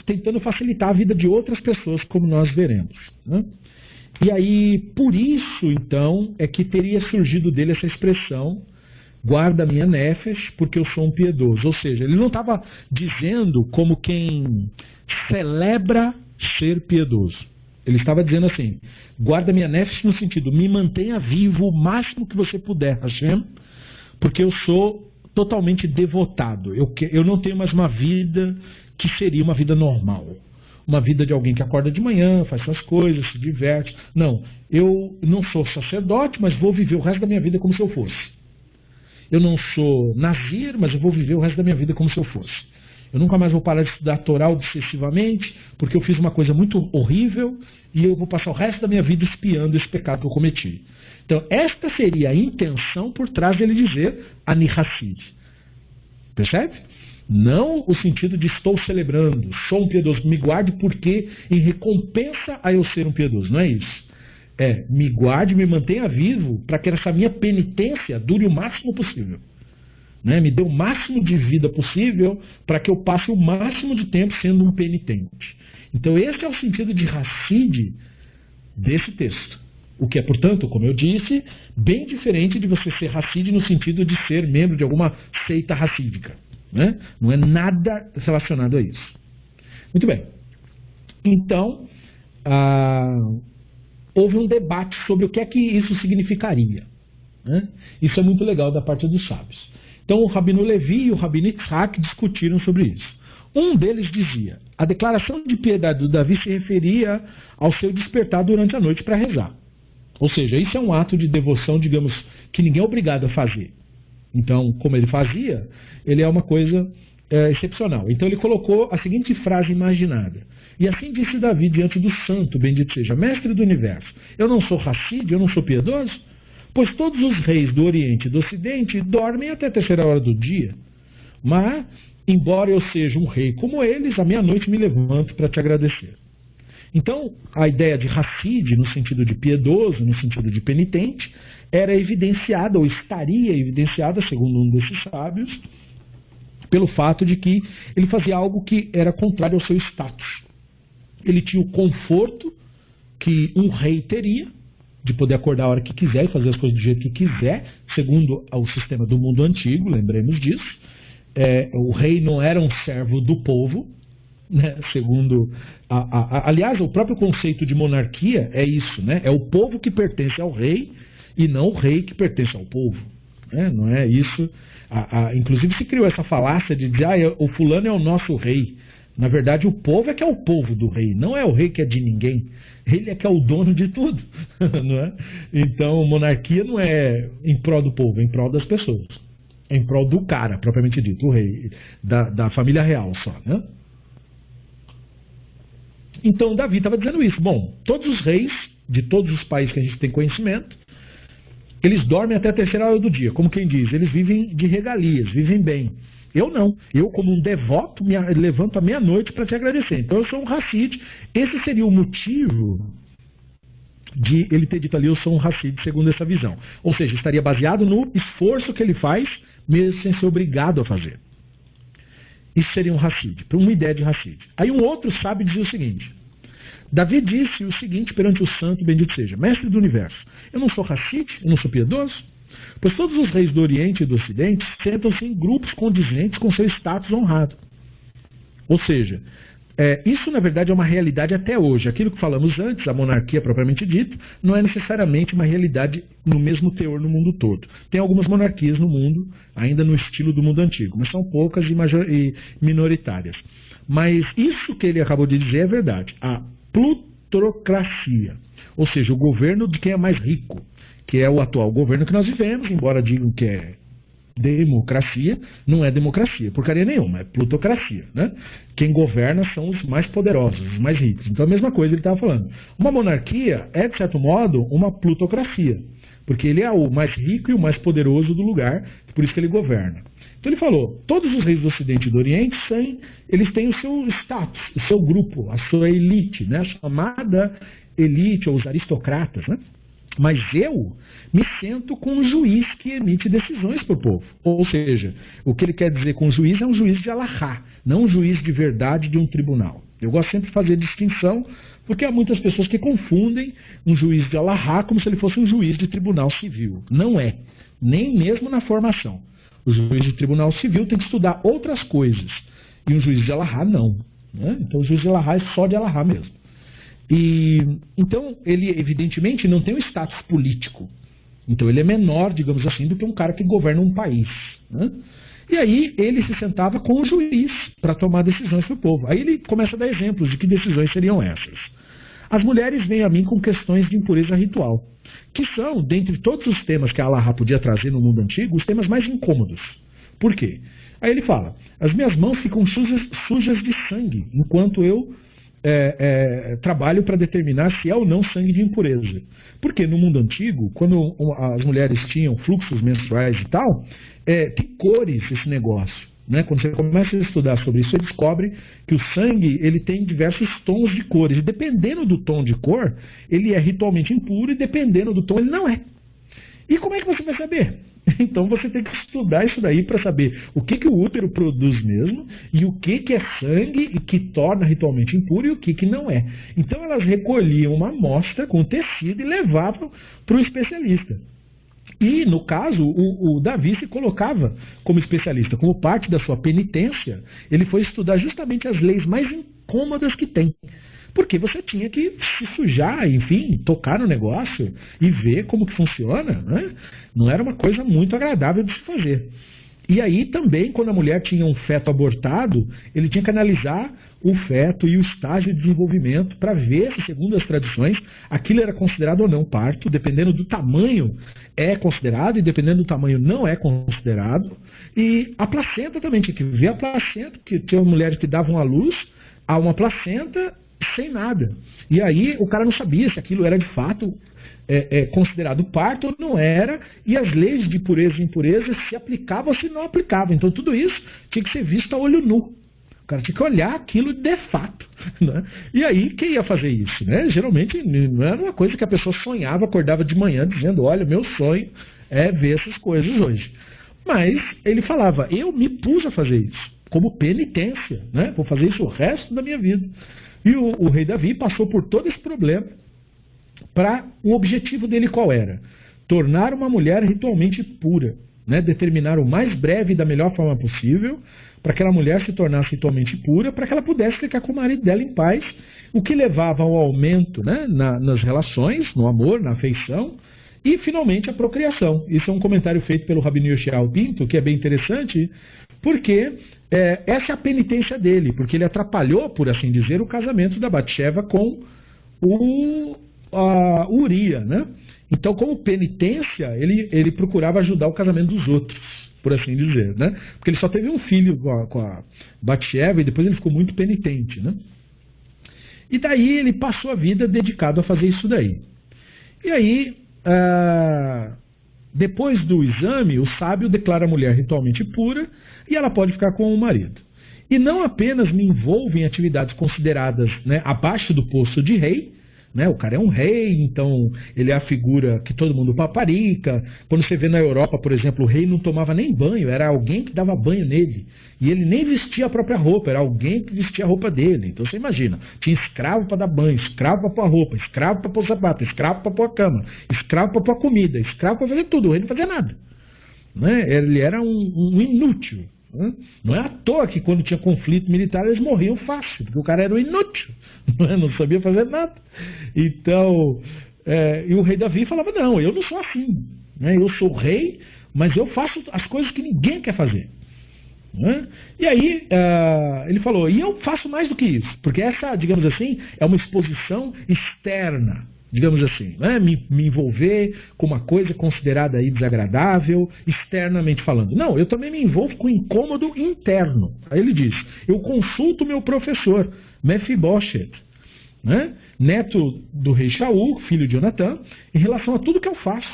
tentando facilitar a vida de outras pessoas, como nós veremos, né? E aí, por isso, então, é que teria surgido dele essa expressão, guarda minha nefesh, porque eu sou um piedoso. Ou seja, ele não estava dizendo como quem celebra ser piedoso. Ele estava dizendo assim, guarda minha nefesh no sentido, me mantenha vivo o máximo que você puder, Hashem, porque eu sou totalmente devotado. Eu não tenho mais uma vida que seria uma vida normal. Uma vida de alguém que acorda de manhã, faz suas coisas, se diverte. Não, eu não sou sacerdote, mas vou viver o resto da minha vida como se eu fosse. Eu não sou nazir, mas eu vou viver o resto da minha vida como se eu fosse. Eu nunca mais vou parar de estudar a Torá obsessivamente, porque eu fiz uma coisa muito horrível e eu vou passar o resto da minha vida espiando esse pecado que eu cometi. Então, esta seria a intenção por trás dele dizer Ani Hassid. Percebe? Não o sentido de estou celebrando, sou um piedoso, me guarde porque em recompensa a eu ser um piedoso. Não é isso. Me guarde, me mantenha vivo para que essa minha penitência dure o máximo possível. Né? Me dê o máximo de vida possível para que eu passe o máximo de tempo sendo um penitente. Então esse é o sentido de Hassid desse texto. O que é, portanto, como eu disse, bem diferente de você ser Hassid no sentido de ser membro de alguma seita racídica. Né? Não é nada relacionado a isso. Muito bem. Então, houve um debate sobre o que é que isso significaria. Né? Isso é muito legal da parte dos sábios. Então o Rabino Levi e o Rabino Yitzhak discutiram sobre isso. Um deles dizia, a declaração de piedade do Davi se referia ao seu despertar durante a noite para rezar. Ou seja, isso é um ato de devoção, digamos, que ninguém é obrigado a fazer. Então, como ele fazia, ele é uma coisa excepcional. Então ele colocou a seguinte frase imaginada: e assim disse Davi diante do santo, bendito seja, mestre do universo, eu não sou Hassid, eu não sou piedoso? Pois todos os reis do Oriente e do Ocidente dormem até a terceira hora do dia. Mas, embora eu seja um rei como eles, à meia-noite me levanto para te agradecer. Então, a ideia de Hassid, no sentido de piedoso, no sentido de penitente, era evidenciada, ou estaria evidenciada, segundo um desses sábios, pelo fato de que ele fazia algo que era contrário ao seu status. Ele tinha o conforto que um rei teria, de poder acordar a hora que quiser e fazer as coisas do jeito que quiser, segundo o sistema do mundo antigo, lembremos disso. O rei não era um servo do povo, né? Segundo aliás, o próprio conceito de monarquia é isso, né? É o povo que pertence ao rei e não o rei que pertence ao povo, né? Não é isso. Inclusive se criou essa falácia de dizer, o fulano é o nosso rei. Na verdade, o povo é que é o povo do rei, não é o rei que é de ninguém. Ele é que é o dono de tudo, não é? Então, monarquia não é em prol do povo, é em prol das pessoas. É em prol do cara, propriamente dito, o rei, da família real só, né? Então, Davi estava dizendo isso. Bom, todos os reis de todos os países que a gente tem conhecimento, eles dormem até a terceira hora do dia. Como quem diz, eles vivem de regalias, vivem bem. Eu não. Eu, como um devoto, me levanto à meia-noite para te agradecer. Então, eu sou um Hassid. Esse seria o motivo de ele ter dito ali, eu sou um Hassid, segundo essa visão. Ou seja, estaria baseado no esforço que ele faz, mesmo sem ser obrigado a fazer. Isso seria um Hassid, uma ideia de Hassid. Aí um outro sábio dizia o seguinte: Davi disse o seguinte perante o santo, bendito seja, mestre do universo, eu não sou Hassid, eu não sou piedoso, pois todos os reis do Oriente e do Ocidente sentam-se em grupos condizentes com seu status honrado. Ou seja, isso na verdade é uma realidade até hoje. Aquilo que falamos antes, a monarquia propriamente dita, não é necessariamente uma realidade no mesmo teor no mundo todo. Tem algumas monarquias no mundo, ainda no estilo do mundo antigo, mas são poucas e minoritárias. Mas isso que ele acabou de dizer é verdade. A plutocracia, ou seja, o governo de quem é mais rico, que é o atual governo que nós vivemos, embora digam que é democracia, não é democracia, porcaria nenhuma, é plutocracia, né? Quem governa são os mais poderosos, os mais ricos. Então a mesma coisa ele estava falando. Uma monarquia é, de certo modo, uma plutocracia, porque ele é o mais rico e o mais poderoso do lugar, por isso que ele governa. Então ele falou, todos os reis do Ocidente e do Oriente, eles têm o seu status, o seu grupo, a sua elite, né? A chamada elite, ou os aristocratas, né? Mas eu me sento com um juiz que emite decisões para o povo. Ou seja, o que ele quer dizer com juiz é um juiz de alahá, não um juiz de verdade de um tribunal. Eu gosto sempre de fazer distinção, porque há muitas pessoas que confundem um juiz de alahá como se ele fosse um juiz de tribunal civil. Não é, nem mesmo na formação. O juiz de tribunal civil tem que estudar outras coisas, e um juiz de alahá não, né? Então o juiz de alahá é só de alahá mesmo. Então, ele evidentemente não tem um status político. Então, ele é menor, digamos assim, do que um cara que governa um país, né? E aí, ele se sentava com o juiz para tomar decisões para o povo. Aí ele começa a dar exemplos de que decisões seriam essas. As mulheres vêm a mim com questões de impureza ritual, que são, dentre todos os temas que a Allahá podia trazer no mundo antigo, os temas mais incômodos. Por quê? Aí ele fala, as minhas mãos ficam sujas de sangue, enquanto eu trabalho para determinar se é ou não sangue de impureza. Porque no mundo antigo, quando as mulheres tinham fluxos menstruais e tal, tem cores esse negócio, né? Quando você começa a estudar sobre isso, você descobre que o sangue ele tem diversos tons de cores. E dependendo do tom de cor, ele é ritualmente impuro e dependendo do tom, ele não é. E como é que você vai saber? Então você tem que estudar isso daí para saber o que o útero produz mesmo e o que é sangue e que torna ritualmente impuro e o que não é. Então elas recolhiam uma amostra com tecido e levavam para o especialista. E, no caso, o Davi se colocava como especialista. Como parte da sua penitência, ele foi estudar justamente as leis mais incômodas que tem. Porque você tinha que se sujar, enfim, tocar no negócio e ver como que funciona, né? Não era uma coisa muito agradável de se fazer. E aí também, quando a mulher tinha um feto abortado, ele tinha que analisar o feto e o estágio de desenvolvimento para ver se, segundo as tradições, aquilo era considerado ou não parto. Dependendo do tamanho é considerado e dependendo do tamanho não é considerado. E a placenta também, tinha que ver a placenta, porque tinha mulheres que davam à luz a uma placenta sem nada. E aí o cara não sabia se aquilo era de fato considerado parto ou não era, e as leis de pureza e impureza se aplicavam ou se não aplicavam. Então tudo isso tinha que ser visto a olho nu. O cara tinha que olhar aquilo de fato. Né? E aí quem ia fazer isso? Né? Geralmente não era uma coisa que a pessoa sonhava, acordava de manhã dizendo, olha, meu sonho é ver essas coisas hoje. Mas ele falava, eu me pus a fazer isso, como penitência, né? Vou fazer isso o resto da minha vida. E o rei Davi passou por todo esse problema para o objetivo dele qual era? Tornar uma mulher ritualmente pura, né? Determinar o mais breve e da melhor forma possível para que aquela mulher se tornasse ritualmente pura, para que ela pudesse ficar com o marido dela em paz, o que levava ao aumento, né? Nas relações, no amor, na afeição, e finalmente a procriação. Isso é um comentário feito pelo Rabino Yoshiao Pinto, que é bem interessante, porque essa é a penitência dele, porque ele atrapalhou, por assim dizer, o casamento da Batsheva com o Uria, né? Então, como penitência, ele procurava ajudar o casamento dos outros, por assim dizer, né? Porque ele só teve um filho com a Batsheva e depois ele ficou muito penitente, né? E daí ele passou a vida dedicado a fazer isso daí. E aí, depois do exame, o sábio declara a mulher ritualmente pura e ela pode ficar com o marido. E não apenas me envolve em atividades consideradas, né, abaixo do posto de rei, né, o cara é um rei, então ele é a figura que todo mundo paparica. Quando você vê na Europa, por exemplo, o rei não tomava nem banho, era alguém que dava banho nele. E ele nem vestia a própria roupa, era alguém que vestia a roupa dele. Então você imagina, tinha escravo para dar banho, escravo para pôr a roupa, escravo para pôr o sapato, escravo para pôr a cama, escravo para pôr a comida, escravo para fazer tudo. O rei não fazia nada. Né? Ele era um inútil. Né? Não é à toa que quando tinha conflito militar eles morriam fácil, porque o cara era um inútil, não sabia fazer nada. Então, e o rei Davi falava, não, eu não sou assim. Né? Eu sou rei, mas eu faço as coisas que ninguém quer fazer. Né? E aí ele falou, e eu faço mais do que isso, porque essa, digamos assim, é uma exposição externa, digamos assim, né? me envolver com uma coisa considerada aí desagradável, externamente falando. Não, eu também me envolvo com incômodo interno. Aí ele diz, eu consulto meu professor, Mefiboshet, né? Neto do rei Shaul, filho de Jonatã, em relação a tudo que eu faço.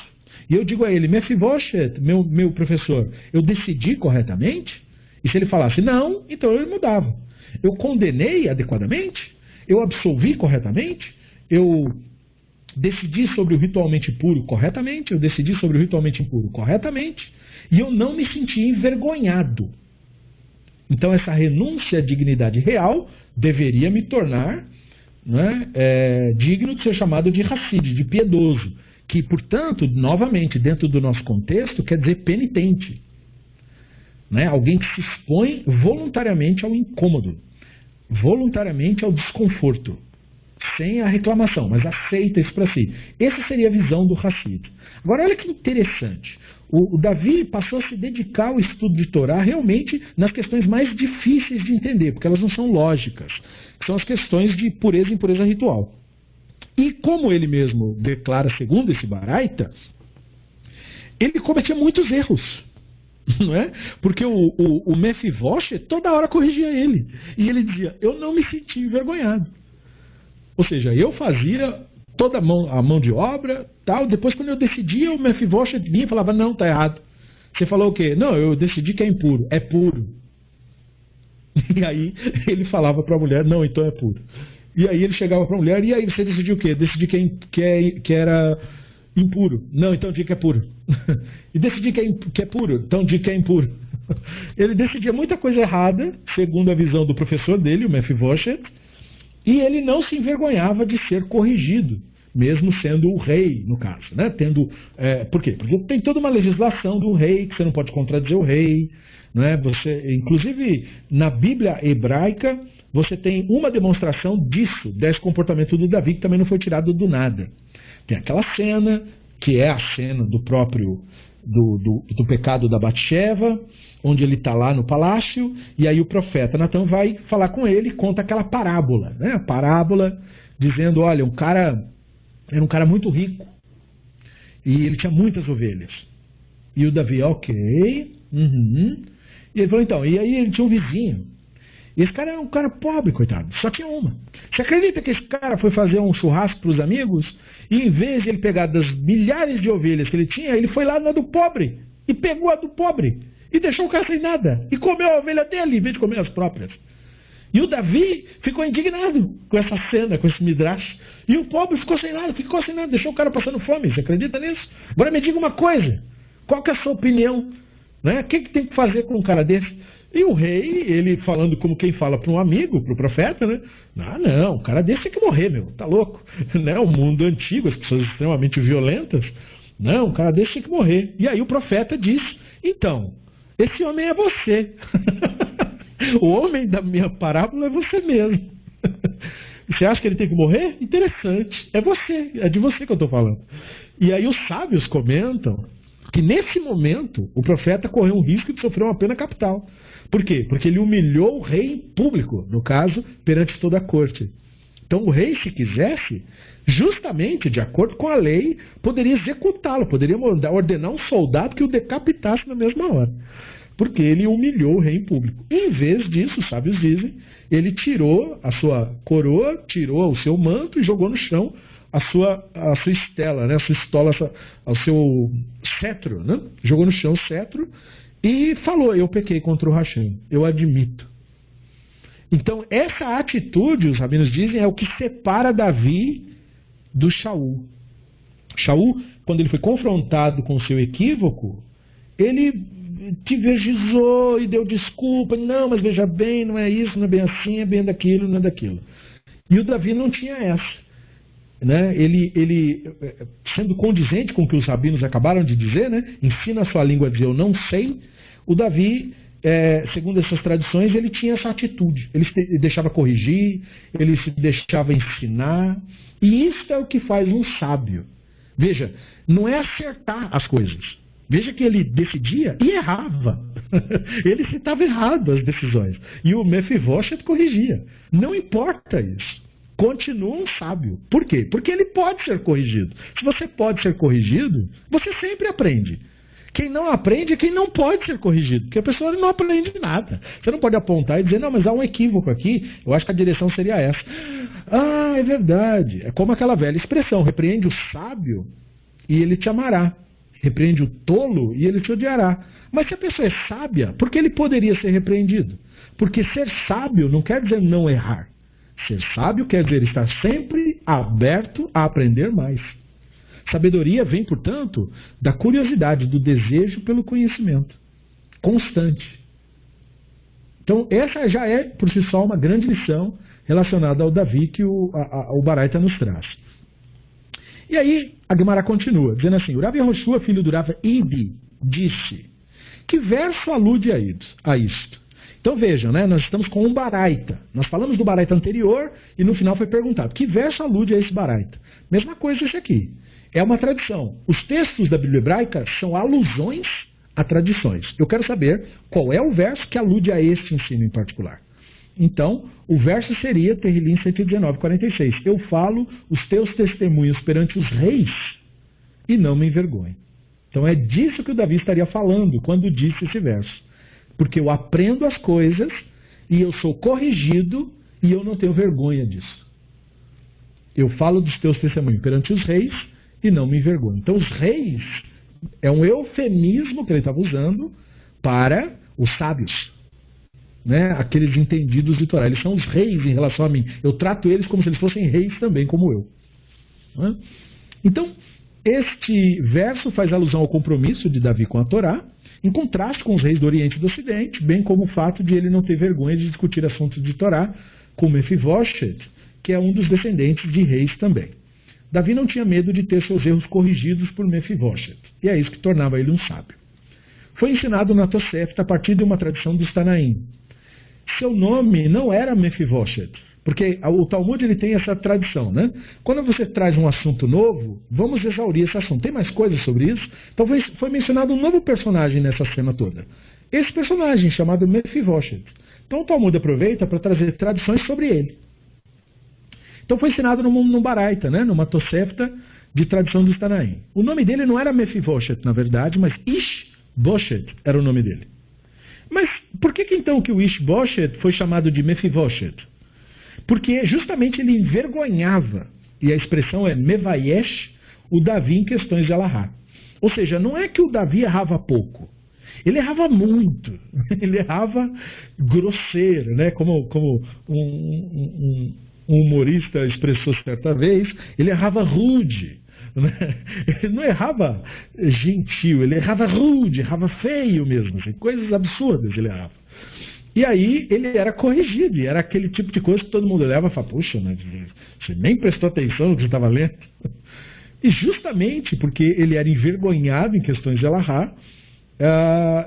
E eu digo a ele, Mefiboshet, meu professor, eu decidi corretamente? E se ele falasse não, então eu mudava. Eu condenei adequadamente? Eu absolvi corretamente? Eu decidi sobre o ritualmente puro corretamente? Eu decidi sobre o ritualmente impuro corretamente? E eu não me senti envergonhado. Então essa renúncia à dignidade real deveria me tornar, né, digno de ser chamado de Hassid, de piedoso. Que, portanto, novamente, dentro do nosso contexto, quer dizer penitente. Né? Alguém que se expõe voluntariamente ao incômodo, voluntariamente ao desconforto, sem a reclamação, mas aceita isso para si. Essa seria a visão do Hassid. Agora, olha que interessante. O Davi passou a se dedicar ao estudo de Torá realmente nas questões mais difíceis de entender, porque elas não são lógicas. São as questões de pureza e impureza ritual. E como ele mesmo declara, segundo esse Baraita, ele cometia muitos erros. Não é? Porque o Mefiboshet toda hora corrigia ele. E ele dizia, eu não me senti envergonhado. Ou seja, eu fazia toda a mão de obra, tal. Depois, quando eu decidia, o Mefiboshet vinha e falava, não, está errado. Você falou o quê? Não, eu decidi que é impuro. É puro. E aí ele falava para a mulher, não, então é puro. E aí ele chegava para a mulher, e aí você decidiu o quê? Decidi que era impuro. Não, então diga que é puro. E decidi que é puro, então diga que é impuro. Ele decidia muita coisa errada, segundo a visão do professor dele, o Mefiboshet, e ele não se envergonhava de ser corrigido, mesmo sendo o rei, no caso. Né? Por quê? Porque tem toda uma legislação do rei, que você não pode contradizer o rei. Né? Inclusive, na Bíblia hebraica, você tem uma demonstração disso, desse comportamento do Davi, que também não foi tirado do nada. Tem aquela cena, que é a cena do próprio do pecado da Batsheva, onde ele está lá no palácio, e aí o profeta Natan vai falar com ele e conta aquela parábola, né? A parábola dizendo, olha, era um cara muito rico, e ele tinha muitas ovelhas. E o Davi, ok, e ele falou, então, e aí ele tinha um vizinho, e esse cara era um cara pobre, coitado, só tinha uma. Você acredita que esse cara foi fazer um churrasco para os amigos, e em vez de ele pegar das milhares de ovelhas que ele tinha, ele foi lá na do pobre, e pegou a do pobre, e deixou o cara sem nada, e comeu a ovelha dele, em vez de comer as próprias. E o Davi ficou indignado com essa cena, com esse midrash, e o pobre ficou sem nada, deixou o cara passando fome, você acredita nisso? Agora me diga uma coisa, qual que é a sua opinião? Né? O que tem que fazer com um cara desse? E o rei, ele falando como quem fala para um amigo, para o profeta, né? Ah, não, um cara desse tem que morrer, meu, tá louco? Né? O mundo antigo, as pessoas extremamente violentas, não, um cara desse tem que morrer. E aí o profeta diz, então, esse homem é você. O homem da minha parábola é você mesmo. Você acha que ele tem que morrer? Interessante, é você, é de você que eu estou falando. E aí os sábios comentam que nesse momento o profeta correu um risco de sofrer uma pena capital. Por quê? Porque ele humilhou o rei em público, no caso, perante toda a corte. Então o rei, se quisesse, justamente de acordo com a lei, poderia executá-lo, poderia ordenar um soldado que o decapitasse na mesma hora. Porque ele humilhou o rei em público. Em vez disso, os sábios dizem, ele tirou a sua coroa, tirou o seu manto e jogou no chão a sua estela, né? A sua estola, o seu cetro, né? Jogou no chão o cetro e falou, eu pequei contra o Hashem, eu admito. Então, essa atitude, os rabinos dizem, é o que separa Davi do Shaul. Shaul, quando ele foi confrontado com o seu equívoco, ele divergizou e deu desculpa, não, mas veja bem, não é isso, não é bem assim, é bem daquilo, não é daquilo. E o Davi não tinha essa. Né? Ele, sendo condizente com o que os rabinos acabaram de dizer, né? Ensina a sua língua a dizer eu não sei, o Davi, segundo essas tradições, ele tinha essa atitude, ele se deixava corrigir, ele se deixava ensinar, e isso é o que faz um sábio. Veja, não é acertar as coisas, veja que ele decidia e errava, ele citava errado as decisões, e o Mefivoshet corrigia, não importa isso. Continua um sábio. Por quê? Porque ele pode ser corrigido. Se você pode ser corrigido, você sempre aprende. Quem não aprende é quem não pode ser corrigido, porque a pessoa não aprende nada. Você não pode apontar e dizer, não, mas há um equívoco aqui, eu acho que a direção seria essa. Ah, é verdade. É como aquela velha expressão, repreende o sábio e ele te amará. Repreende o tolo e ele te odiará. Mas se a pessoa é sábia, por que ele poderia ser repreendido? Porque ser sábio não quer dizer não errar. Ser sábio quer dizer estar sempre aberto a aprender mais. Sabedoria vem, portanto, da curiosidade, do desejo pelo conhecimento constante. Então, essa já é, por si só, uma grande lição relacionada ao Davi que o Baraita nos traz. E aí, a Gemara continua, dizendo assim, o Rav Yehoshua, filho do Rav Idi, disse, que verso alude a isto? Então vejam, né, nós estamos com um Baraita. Nós falamos do Baraita anterior e no final foi perguntado, que verso alude a esse Baraita? Mesma coisa esse aqui. É uma tradição. Os textos da Bíblia hebraica são alusões a tradições. Eu quero saber qual é o verso que alude a este ensino em particular. Então, o verso seria Terrilim 119:46. Eu falo os teus testemunhos perante os reis e não me envergonho. Então é disso que o Davi estaria falando quando disse esse verso. Porque eu aprendo as coisas e eu sou corrigido e eu não tenho vergonha disso. Eu falo dos teus testemunhos perante os reis e não me envergonho. Então os reis é um eufemismo que ele estava usando para os sábios. Né? Aqueles entendidos de Torá. Eles são os reis em relação a mim. Eu trato eles como se eles fossem reis também, como eu. Né? Então, este verso faz alusão ao compromisso de Davi com a Torá, em contraste com os reis do Oriente e do Ocidente, bem como o fato de ele não ter vergonha de discutir assuntos de Torá com Mefivoshet, que é um dos descendentes de reis também. Davi não tinha medo de ter seus erros corrigidos por Mefivoshet, e é isso que tornava ele um sábio. Foi ensinado na Tosefta a partir de uma tradição dos Tanaim. Seu nome não era Mefivoshet, Porque o Talmud ele tem essa tradição, né? Quando você traz um assunto novo, vamos exaurir esse assunto. Tem mais coisas sobre isso? Talvez foi mencionado um novo personagem nessa cena toda. Esse personagem chamado Mefivoshet. Então o Talmud aproveita para trazer tradições sobre ele. Então foi ensinado no Baraita, né? Numa Tosefta de tradição dos Tanaim. O nome dele não era Mefivoshet, na verdade, mas Ish-Boshet era o nome dele. Mas por que então que o Ish-Boshet foi chamado de Mefivoshet? Porque justamente ele envergonhava, e a expressão é Mevayesh, o Davi em questões de Alahá. Ou seja, não é que o Davi errava pouco, ele errava muito, ele errava grosseiro, né? Como um humorista expressou certa vez, ele errava rude. Ele não errava gentil, ele errava rude, errava feio mesmo, assim, coisas absurdas ele errava. E aí ele era corrigido, e era aquele tipo de coisa que todo mundo leva e fala, puxa, mas você nem prestou atenção no que você estava lendo. E justamente porque ele era envergonhado em questões de Alahá,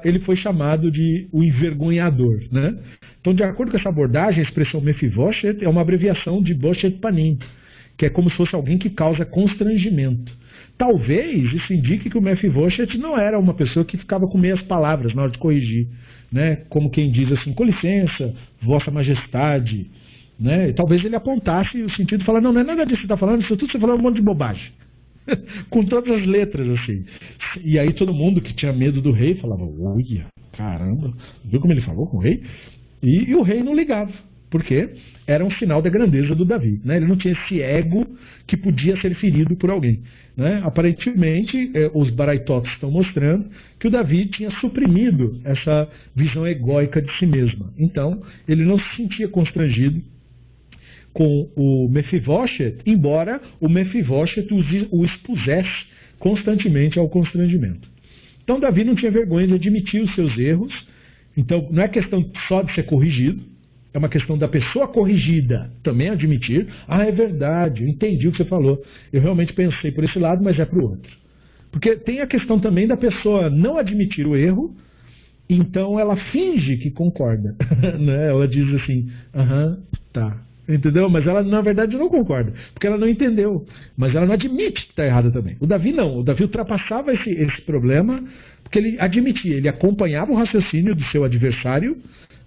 ele foi chamado de o envergonhador, né? Então, de acordo com essa abordagem, a expressão Mefivoshet é uma abreviação de Boshet Panim, que é como se fosse alguém que causa constrangimento. Talvez isso indique que o Mefivoshet não era uma pessoa que ficava com meias palavras na hora de corrigir, né? Como quem diz assim, com licença, vossa majestade, né? E talvez ele apontasse o sentido de falar, não é nada disso que você está falando, isso tudo você falando um monte de bobagem. Com todas as letras, assim. E aí todo mundo que tinha medo do rei falava, olha, caramba, viu como ele falou com o rei? E o rei não ligava, porque era um sinal da grandeza do Davi, né? Ele não tinha esse ego que podia ser ferido por alguém, né? Aparentemente, os Baraitot estão mostrando que o Davi tinha suprimido essa visão egóica de si mesma. Então, ele não se sentia constrangido com o Mefivoshet, embora o Mefivoshet o expusesse constantemente ao constrangimento. Então, Davi não tinha vergonha de admitir os seus erros. Então, não é questão só de ser corrigido, é uma questão da pessoa corrigida também admitir, é verdade, eu entendi o que você falou, eu realmente pensei por esse lado, mas é para o outro. Porque tem a questão também da pessoa não admitir o erro, então ela finge que concorda, né? Ela diz assim, tá, entendeu? Mas ela na verdade não concorda, porque ela não entendeu, mas ela não admite que está errada também. O Davi não, o Davi ultrapassava esse problema, porque ele admitia, ele acompanhava o raciocínio do seu adversário,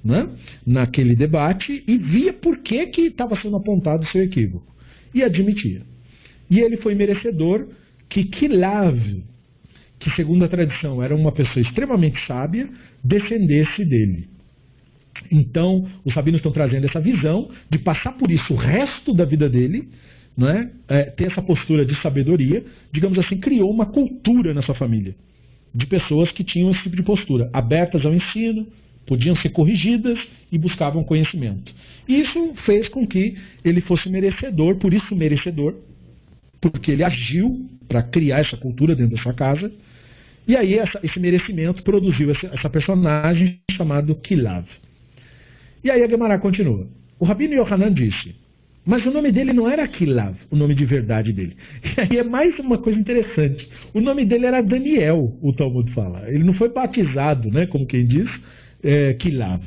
né, naquele debate e via por que estava sendo apontado o seu equívoco. E admitia. E ele foi merecedor que Kilav, que segundo a tradição era uma pessoa extremamente sábia, descendesse dele. Então, os rabinos estão trazendo essa visão de passar por isso o resto da vida dele, né, ter essa postura de sabedoria, digamos assim, criou uma cultura na sua família, de pessoas que tinham esse tipo de postura, abertas ao ensino, podiam ser corrigidas e buscavam conhecimento. E isso fez com que ele fosse merecedor, por isso merecedor, porque ele agiu para criar essa cultura dentro da sua casa, e aí esse merecimento produziu essa personagem chamado Kilav. E aí a Gemara continua. O Rabino Yohanan disse, mas o nome dele não era Kilav, o nome de verdade dele. E aí é mais uma coisa interessante. O nome dele era Daniel, o Talmud fala. Ele não foi batizado, né, como quem diz, Kilav.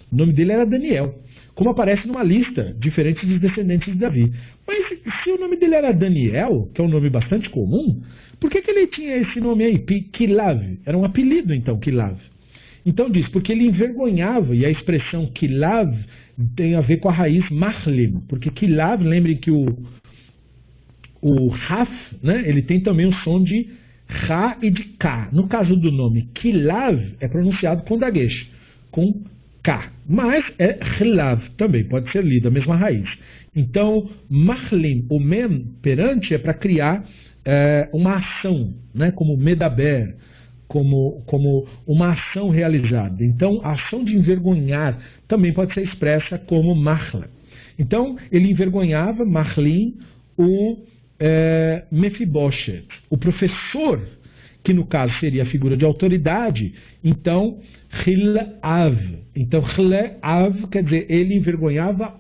O nome dele era Daniel, como aparece numa lista diferente dos descendentes de Davi. Mas se o nome dele era Daniel, que é um nome bastante comum, por que ele tinha esse nome aí, Kilav? Era um apelido então, Kilav. Então diz, porque ele envergonhava, e a expressão Kilav tem a ver com a raiz Mahlim, porque Kilav, lembrem que o Raf, né, ele tem também o som de Ra e de K. No caso do nome Kilav, é pronunciado com Dagesh, com K. Mas é Hilav também, pode ser lido, a mesma raiz. Então, Mahlim, o Mem, perante, é para criar uma ação, né, como Medaber, como uma ação realizada. Então, a ação de envergonhar também pode ser expressa como Mahla. Então, ele envergonhava, Mahlim, o Mefiboshet, o professor, que no caso seria a figura de autoridade. Então, Hilav. Então, Hilav quer dizer, ele envergonhava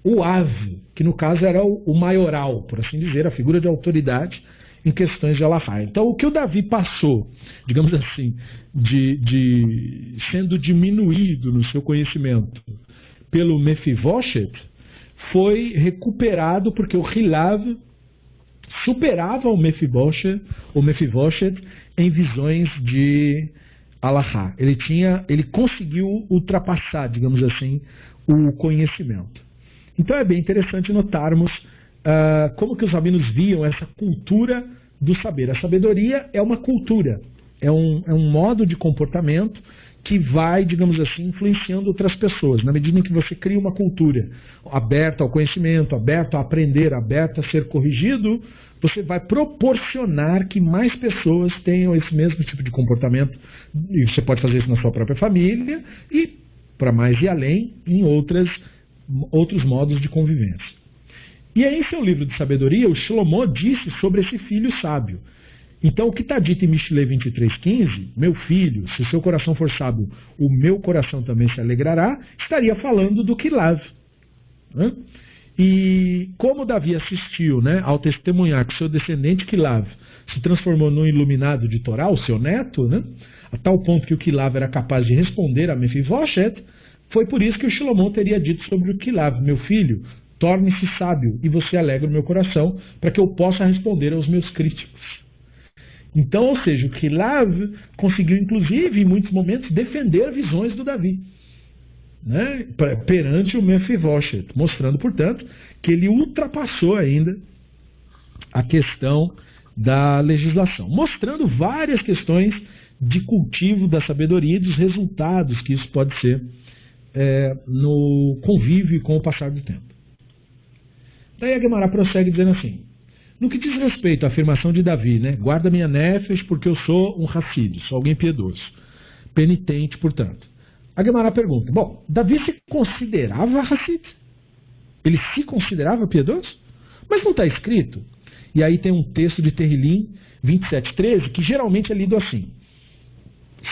o Av, que no caso era o maioral, por assim dizer, a figura de autoridade em questões de Alahá. Então, o que o Davi passou, digamos assim, de sendo diminuído no seu conhecimento pelo Mefivoshet, foi recuperado porque o Hilav superava o Mefiboshet em visões de Alahá. Ele conseguiu ultrapassar, digamos assim, o conhecimento. Então é bem interessante notarmos como que os rabinos viam essa cultura do saber. A sabedoria é uma cultura, é um modo de comportamento que vai, digamos assim, influenciando outras pessoas. Na medida em que você cria uma cultura aberta ao conhecimento, aberta a aprender, aberta a ser corrigido, você vai proporcionar que mais pessoas tenham esse mesmo tipo de comportamento. E você pode fazer isso na sua própria família e, para mais e além, em outros modos de convivência. E aí, em seu livro de sabedoria, o Shlomo disse sobre esse filho sábio. Então, o que está dito em Mishlei 23:15, meu filho, se o seu coração for sábio, o meu coração também se alegrará, estaria falando do Hilav. E como Davi assistiu, ao testemunhar que seu descendente Hilav se transformou num iluminado de Torá, o seu neto, a tal ponto que o Hilav era capaz de responder a Mefiboshet, foi por isso que o Shlomo teria dito sobre o Hilav, meu filho, torne-se sábio e você alegra o meu coração para que eu possa responder aos meus críticos. Então, ou seja, o Hilav conseguiu, inclusive, em muitos momentos, defender visões do Davi, perante o Mefiboshet, mostrando, portanto, que ele ultrapassou ainda a questão da legislação, mostrando várias questões de cultivo da sabedoria e dos resultados que isso pode ser no convívio com o passar do tempo. Daí a Gemara prossegue dizendo assim: no que diz respeito à afirmação de Davi, guarda minha nefesh porque eu sou um Hassid, sou alguém piedoso, penitente, portanto. A Gemara pergunta, Davi se considerava Hassid? Ele se considerava piedoso? Mas não está escrito. E aí tem um texto de Terrilim 27:13 que geralmente é lido assim: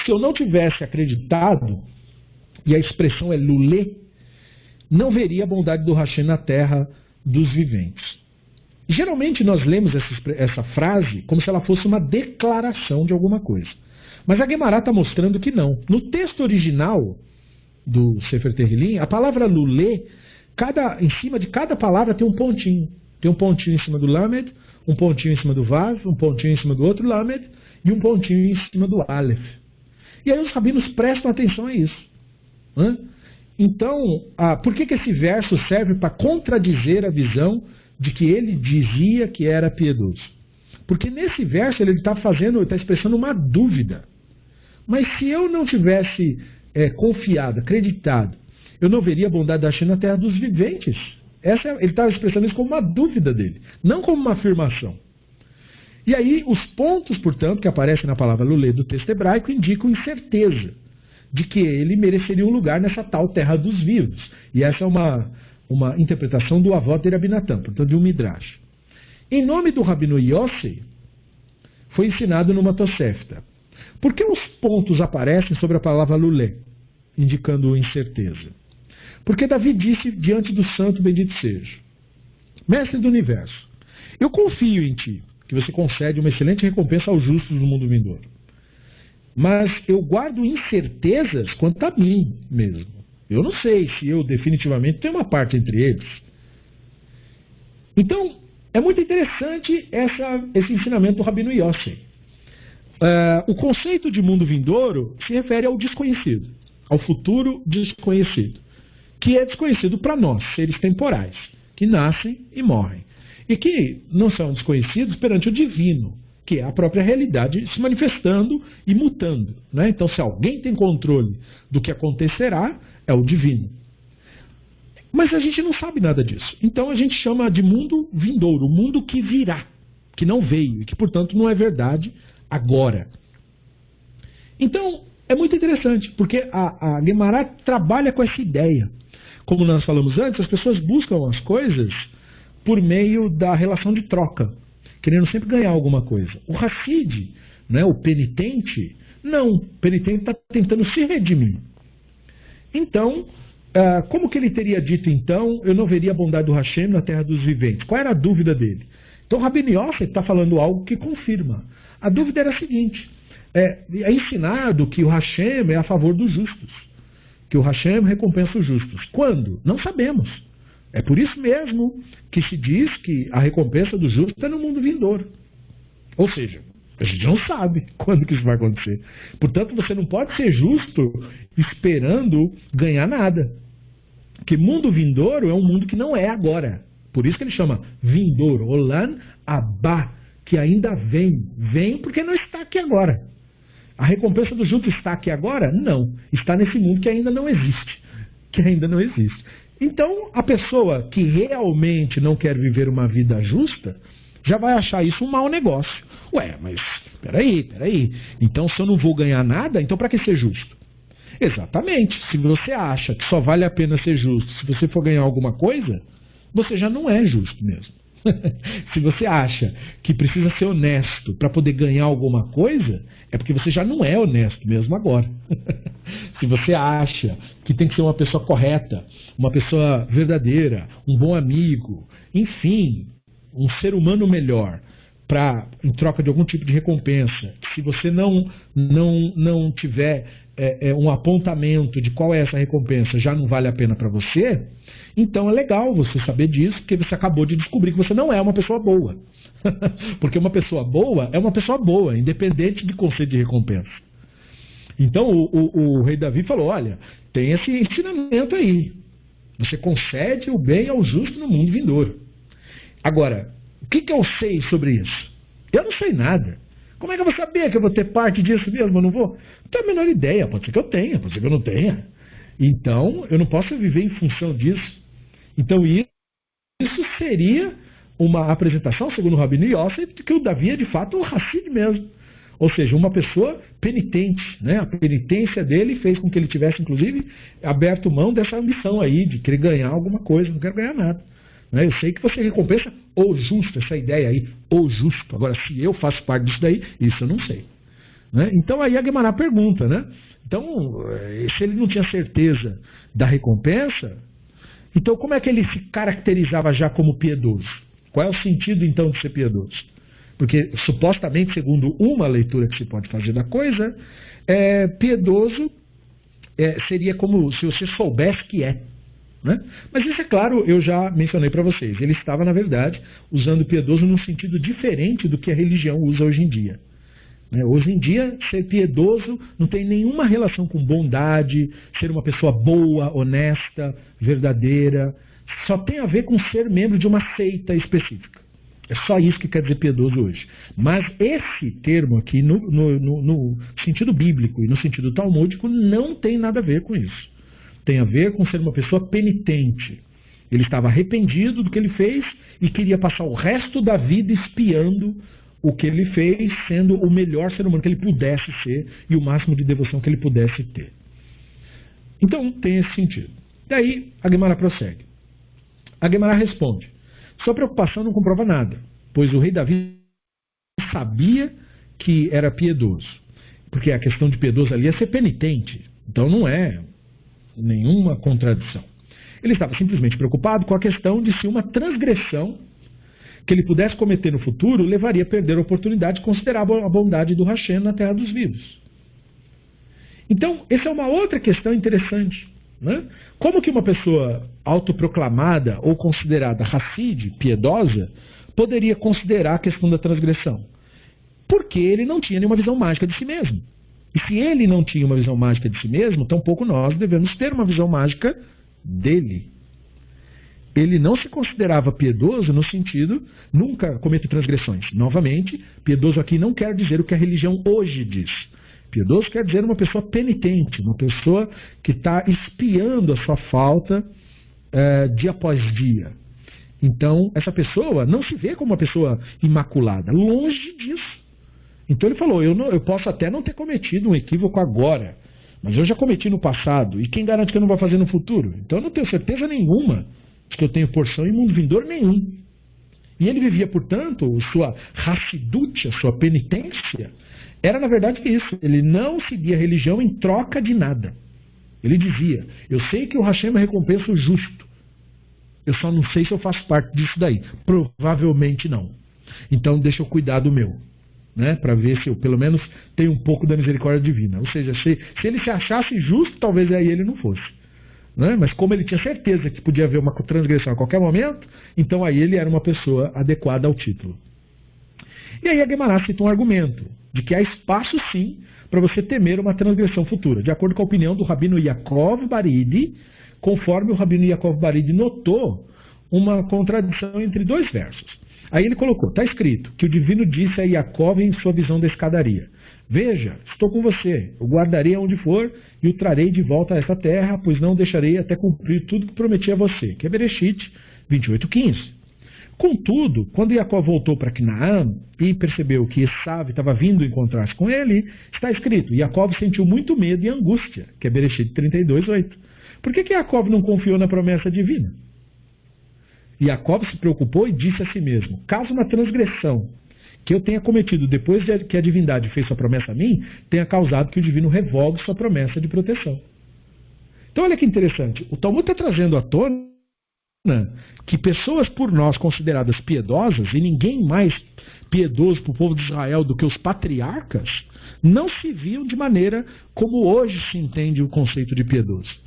se eu não tivesse acreditado, e a expressão é lulê, não veria a bondade do Hashem na terra dos viventes. Geralmente nós lemos essa frase como se ela fosse uma declaração de alguma coisa. Mas a Gemara está mostrando que não. No texto original do Sefer Terrilim, a palavra lulê, em cima de cada palavra tem um pontinho. Tem um pontinho em cima do lamed, um pontinho em cima do vav, um pontinho em cima do outro lamed e um pontinho em cima do aleph. E aí os rabinos prestam atenção a isso. Então, por que esse verso serve para contradizer a visão de que ele dizia que era piedoso? Porque nesse verso ele está expressando uma dúvida. Mas se eu não tivesse confiado, acreditado, eu não veria a bondade da Hashem na terra dos viventes. Ele estava expressando isso como uma dúvida dele, não como uma afirmação. E aí os pontos, portanto, que aparecem na palavra lulê do texto hebraico indicam incerteza de que ele mereceria um lugar nessa tal terra dos vivos. E essa é uma interpretação do avó de Rabi Natan, portanto de um Midrash. Em nome do Rabino Yossi, foi ensinado numa Tosefta. Por que os pontos aparecem sobre a palavra lulé, indicando incerteza? Porque Davi disse diante do santo bendito seja: Mestre do universo, eu confio em ti, que você concede uma excelente recompensa aos justos no mundo vindouro. Mas eu guardo incertezas quanto a mim mesmo. Eu não sei se eu definitivamente tenho uma parte entre eles. Então, é muito interessante esse ensinamento do Rabino Yossi. O conceito de mundo vindouro se refere ao desconhecido, ao futuro desconhecido, que é desconhecido para nós, seres temporais, que nascem e morrem, e que não são desconhecidos perante o divino, que é a própria realidade se manifestando e mutando. Então, se alguém tem controle do que acontecerá, é o divino. Mas a gente não sabe nada disso. Então a gente chama de mundo vindouro, o mundo que virá, que não veio e que, portanto, não é verdade agora. Então, é muito interessante, porque a Gemara trabalha com essa ideia. Como nós falamos antes, as pessoas buscam as coisas por meio da relação de troca, querendo sempre ganhar alguma coisa. O Hassid, o penitente, não. O penitente está tentando se redimir. Então, como que ele teria dito, então, eu não veria a bondade do Hashem na terra dos viventes? Qual era a dúvida dele? Então, Rabbi Yossi está falando algo que confirma. A dúvida era a seguinte: é ensinado que o Hashem é a favor dos justos, que o Hashem recompensa os justos. Quando? Não sabemos. É por isso mesmo que se diz que a recompensa do justo é no mundo vindouro. Ou seja, a gente não sabe quando que isso vai acontecer. Portanto, você não pode ser justo esperando ganhar nada. Porque mundo vindouro é um mundo que não é agora. Por isso que ele chama vindouro, Olan Abá, que ainda vem. Vem porque não está aqui agora. A recompensa do justo está aqui agora? Não. Está nesse mundo que ainda não existe. Que ainda não existe. Então, a pessoa que realmente não quer viver uma vida justa, já vai achar isso um mau negócio. Ué, mas peraí. Então, se eu não vou ganhar nada, então para que ser justo? Exatamente. Se você acha que só vale a pena ser justo se você for ganhar alguma coisa, você já não é justo mesmo. Se você acha que precisa ser honesto para poder ganhar alguma coisa, é porque você já não é honesto mesmo agora. Se você acha que tem que ser uma pessoa correta, uma pessoa verdadeira, um bom amigo, enfim, um ser humano melhor, em troca de algum tipo de recompensa, se você não tiver um apontamento de qual é essa recompensa, já não vale a pena para você, então é legal você saber disso, porque você acabou de descobrir que você não é uma pessoa boa. Porque uma pessoa boa é uma pessoa boa, independente de conceito de recompensa. Então o rei Davi falou, olha, tem esse ensinamento aí. Você concede o bem ao justo no mundo vindouro. Agora, o que eu sei sobre isso? Eu não sei nada. Como é que eu vou saber que eu vou ter parte disso mesmo? Eu não vou? Não tenho a menor ideia. Pode ser que eu tenha, pode ser que eu não tenha. Então, eu não posso viver em função disso. Então, isso seria uma apresentação, segundo o Rabino Yosef, de que o Davi é de fato um Hassid mesmo. Ou seja, uma pessoa penitente. Né? A penitência dele fez com que ele tivesse, inclusive, aberto mão dessa ambição aí, de querer ganhar alguma coisa. Não quero ganhar nada. Né? Eu sei que você recompensa o justo, essa ideia aí, o justo. Agora, se eu faço parte disso daí, isso eu não sei. Né? Então aí a Guimarães pergunta, né? Então, se ele não tinha certeza da recompensa, então como é que ele se caracterizava já como piedoso? Qual é o sentido então de ser piedoso? Porque supostamente, segundo uma leitura que se pode fazer da coisa, piedoso seria como se você soubesse que é. Né? Mas isso é claro, eu já mencionei para vocês. Ele estava, na verdade, usando piedoso num sentido diferente do que a religião usa hoje em dia. Hoje em dia, ser piedoso não tem nenhuma relação com bondade, ser uma pessoa boa, honesta, verdadeira. Só tem a ver com ser membro de uma seita específica. É só isso que quer dizer piedoso hoje. Mas esse termo aqui, no sentido bíblico e no sentido talmúdico, não tem nada a ver com isso. Tem a ver com ser uma pessoa penitente. Ele estava arrependido do que ele fez e queria passar o resto da vida espiando o que ele fez, sendo o melhor ser humano que ele pudesse ser e o máximo de devoção que ele pudesse ter. Então, tem esse sentido. Daí, a Guimarães prossegue. A Guimarães responde, sua preocupação não comprova nada, pois o rei Davi sabia que era piedoso. Porque a questão de piedoso ali é ser penitente. Então, não é nenhuma contradição. Ele estava simplesmente preocupado com a questão de se uma transgressão que ele pudesse cometer no futuro levaria a perder a oportunidade de considerar a bondade do Hashem na terra dos vivos. Então, essa é uma outra questão interessante. Né? Como que uma pessoa autoproclamada ou considerada Hassid, piedosa, poderia considerar a questão da transgressão? Porque ele não tinha nenhuma visão mágica de si mesmo. E se ele não tinha uma visão mágica de si mesmo, tampouco nós devemos ter uma visão mágica dele. Ele não se considerava piedoso no sentido, nunca cometo transgressões. Novamente, piedoso aqui não quer dizer o que a religião hoje diz. Piedoso quer dizer uma pessoa penitente, uma pessoa que está espiando a sua falta dia após dia. Então, essa pessoa não se vê como uma pessoa imaculada, longe disso. Então ele falou, eu posso até não ter cometido um equívoco agora, mas eu já cometi no passado, e quem garante que eu não vou fazer no futuro? Então eu não tenho certeza nenhuma de que eu tenho porção em mundo vindouro nenhum. E ele vivia, portanto, sua Hassidut, a sua penitência, era na verdade isso. Ele não seguia a religião em troca de nada. Ele dizia, eu sei que o Hashem recompensa o justo, eu só não sei se eu faço parte disso daí. Provavelmente não. Então deixa eu cuidar do meu. Né, para ver se eu pelo menos tenho um pouco da misericórdia divina. Ou seja, se ele se achasse justo, talvez aí ele não fosse. né? Mas como ele tinha certeza que podia haver uma transgressão a qualquer momento, então aí ele era uma pessoa adequada ao título. E aí a Guimarães cita um argumento de que há espaço sim para você temer uma transgressão futura, de acordo com a opinião do Rabino Yaakov Baridi, conforme o Rabino Yaakov Baridi notou uma contradição entre dois versos. Aí ele colocou, está escrito, que o divino disse a Yaakov em sua visão da escadaria: veja, estou com você, o guardarei aonde for e o trarei de volta a essa terra, pois não deixarei até cumprir tudo que prometi a você, que é Bereshit 28:15. Contudo, quando Jacó voltou para Canaã e percebeu que Esaú estava vindo encontrar-se com ele, está escrito, Jacó sentiu muito medo e angústia, que é Bereshit 32:8. Por que Jacó não confiou na promessa divina? Jacó se preocupou e disse a si mesmo, caso uma transgressão que eu tenha cometido depois que a divindade fez sua promessa a mim, tenha causado que o divino revogue sua promessa de proteção. Então olha que interessante, o Talmud está trazendo à tona que pessoas por nós consideradas piedosas, e ninguém mais piedoso para o povo de Israel do que os patriarcas, não se viam de maneira como hoje se entende o conceito de piedoso.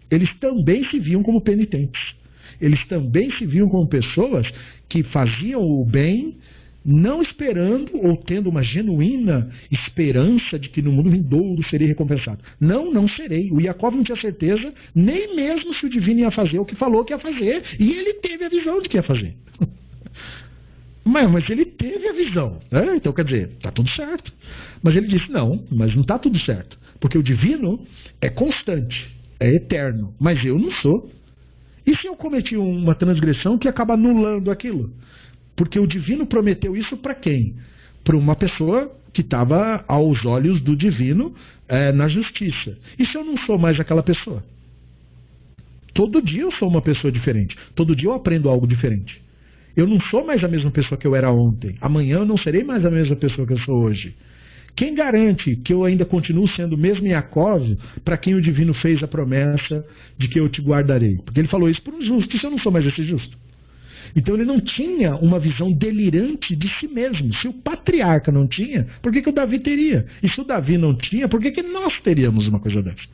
Eles também se viam como penitentes. Eles também se viam como pessoas que faziam o bem, não esperando ou tendo uma genuína esperança de que no mundo vindouro seria recompensado. Não serei. O Jacó não tinha certeza nem mesmo se o divino ia fazer o que falou que ia fazer, e ele teve a visão de que ia fazer. Mas ele teve a visão, né? Então quer dizer, está tudo certo. Mas ele disse, não, mas não está tudo certo, porque o divino é constante, é eterno, mas eu não sou. E se eu cometi uma transgressão que acaba anulando aquilo? Porque o divino prometeu isso para quem? Para uma pessoa que estava aos olhos do divino na justiça. E se eu não sou mais aquela pessoa? Todo dia eu sou uma pessoa diferente. Todo dia eu aprendo algo diferente. Eu não sou mais a mesma pessoa que eu era ontem. Amanhã eu não serei mais a mesma pessoa que eu sou hoje. Quem garante que eu ainda continuo sendo o mesmo Yaakov para quem o divino fez a promessa de que eu te guardarei? Porque ele falou isso por um justo. E se eu não sou mais esse justo? Então ele não tinha uma visão delirante de si mesmo. Se o patriarca não tinha, por que o Davi teria? E se o Davi não tinha, por que nós teríamos uma coisa dessa?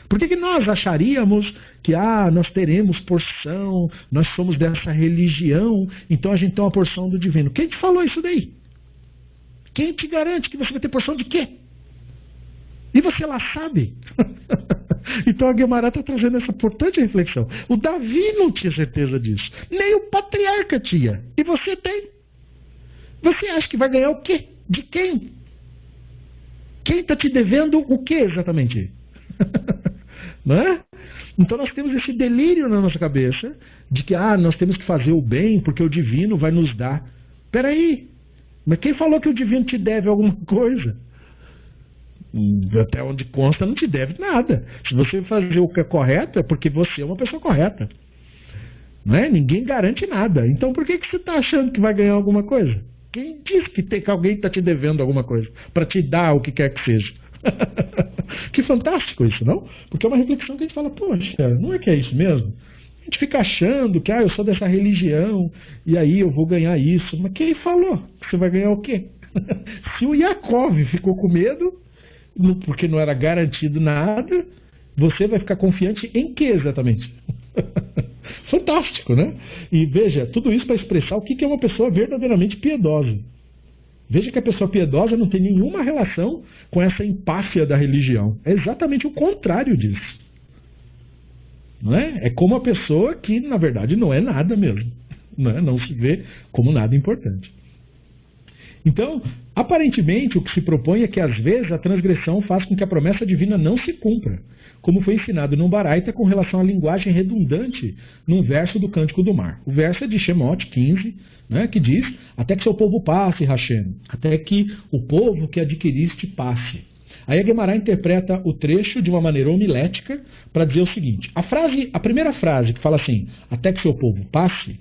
Por que nós acharíamos que nós teremos porção, nós somos dessa religião, então a gente tem uma porção do divino? Quem te falou isso daí? Quem te garante que você vai ter porção de quê? E você lá sabe? Então a Guimarães está trazendo essa importante reflexão. O Davi não tinha certeza disso. Nem o patriarca tinha. E você tem. Você acha que vai ganhar o quê? De quem? Quem está te devendo o quê exatamente? Não é? Então nós temos esse delírio na nossa cabeça de que nós temos que fazer o bem porque o divino vai nos dar. Peraí, mas quem falou que o divino te deve alguma coisa? Até onde consta não te deve nada. Se você fazer o que é correto é porque você é uma pessoa correta. Não é? Ninguém garante nada. Então por que você está achando que vai ganhar alguma coisa? Quem diz que alguém está te devendo alguma coisa para te dar o que quer que seja? Que fantástico isso, não? Porque é uma reflexão que a gente fala, poxa, não é que é isso mesmo? A gente fica achando que eu sou dessa religião e aí eu vou ganhar isso. Mas quem falou? Você vai ganhar o quê? Se o Yaakov ficou com medo, porque não era garantido nada, você vai ficar confiante em que exatamente? Fantástico, né? E veja, tudo isso para expressar o que é uma pessoa verdadeiramente piedosa. Veja que a pessoa piedosa não tem nenhuma relação com essa empáfia da religião. É exatamente o contrário disso. Não é? É como a pessoa que, na verdade, não é nada mesmo. Não se vê como nada importante. Então, aparentemente, o que se propõe é que, às vezes, a transgressão faz com que a promessa divina não se cumpra, como foi ensinado no Baraita com relação à linguagem redundante num verso do Cântico do Mar. O verso é de Shemot 15, que diz, até que seu povo passe, Hashem, até que o povo que adquiriste passe. Aí a Guimarães interpreta o trecho de uma maneira homilética para dizer o seguinte, a primeira frase que fala assim, até que seu povo passe,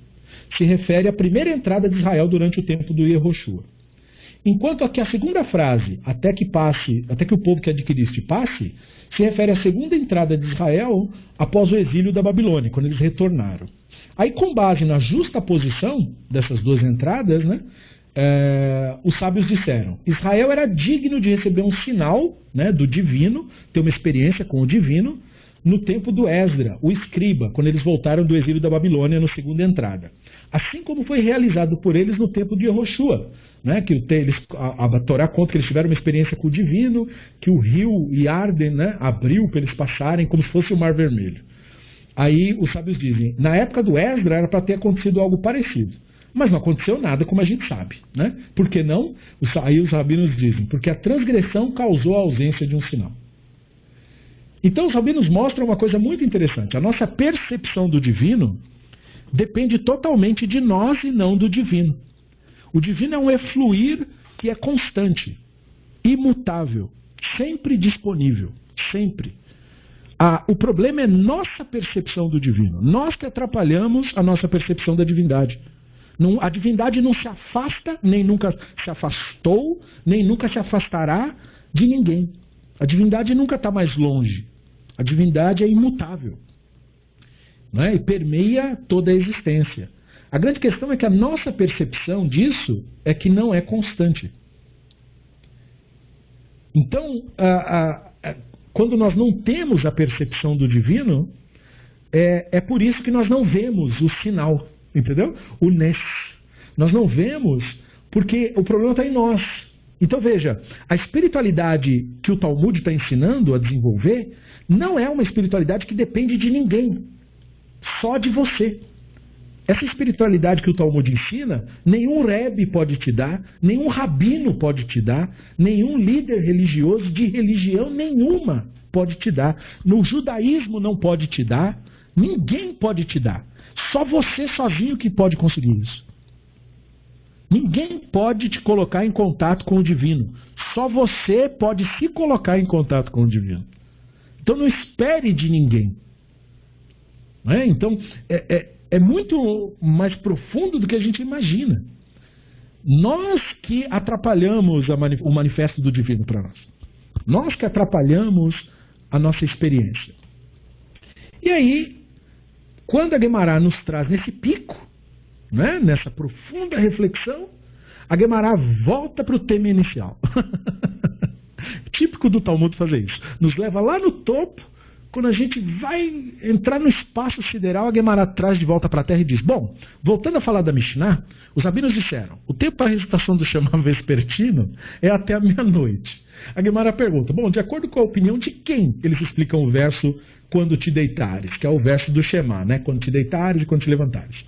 se refere à primeira entrada de Israel durante o tempo do Yehoshua. Enquanto que a segunda frase, até que o povo que adquiriste passe, se refere à segunda entrada de Israel após o exílio da Babilônia, quando eles retornaram. Aí, com base na justa posição dessas duas entradas, os sábios disseram, Israel era digno de receber um sinal do divino, ter uma experiência com o divino, no tempo do Esdra, o escriba, quando eles voltaram do exílio da Babilônia na segunda entrada. Assim como foi realizado por eles no tempo de Yehoshua, né, que a Torá conta que eles tiveram uma experiência com o divino, que o rio Yarden, né, abriu para eles passarem como se fosse o Mar Vermelho. Aí os sábios dizem, na época do Esdra era para ter acontecido algo parecido. Mas não aconteceu nada, como a gente sabe. Né? Por que não? Aí os rabinos dizem, porque a transgressão causou a ausência de um sinal. Então os rabinos mostram uma coisa muito interessante. A nossa percepção do divino depende totalmente de nós e não do divino. O divino é um efluir que é constante, imutável, sempre disponível, sempre. O problema é nossa percepção do divino. Nós que atrapalhamos a nossa percepção da divindade. A divindade não se afasta, nem nunca se afastou, nem nunca se afastará de ninguém. A divindade nunca está mais longe. A divindade é imutável, né? E permeia toda a existência. A grande questão é que a nossa percepção disso é que não é constante. Então, quando nós não temos a percepção do divino, é por isso que nós não vemos o sinal, entendeu? O Nes. Nós não vemos porque o problema está em nós. Então veja, a espiritualidade que o Talmud está ensinando a desenvolver não é uma espiritualidade que depende de ninguém, só de você. Essa espiritualidade que o Talmud ensina, nenhum rebbe pode te dar, nenhum rabino pode te dar, nenhum líder religioso de religião nenhuma pode te dar. No judaísmo não pode te dar, ninguém pode te dar. Só você sozinho que pode conseguir isso. Ninguém pode te colocar em contato com o divino. Só você pode se colocar em contato com o divino. Então não espere de ninguém. Não é? Então é muito mais profundo do que a gente imagina. Nós que atrapalhamos o manifesto do divino para nós. Nós que atrapalhamos a nossa experiência. E aí, quando a Guemará nos traz nesse pico, né, nessa profunda reflexão, a Guemará volta para o tema inicial. Típico do Talmud fazer isso. Nos leva lá no topo, quando a gente vai entrar no espaço sideral, a Guemará traz de volta para a terra e diz, bom, voltando a falar da Mishnah, os rabinos disseram, o tempo para a recitação do Shema vespertino é até a meia-noite. A Guemará pergunta, bom, de acordo com a opinião de quem eles explicam o verso quando te deitares, que é o verso do Shema, né? Quando te deitares e quando te levantares.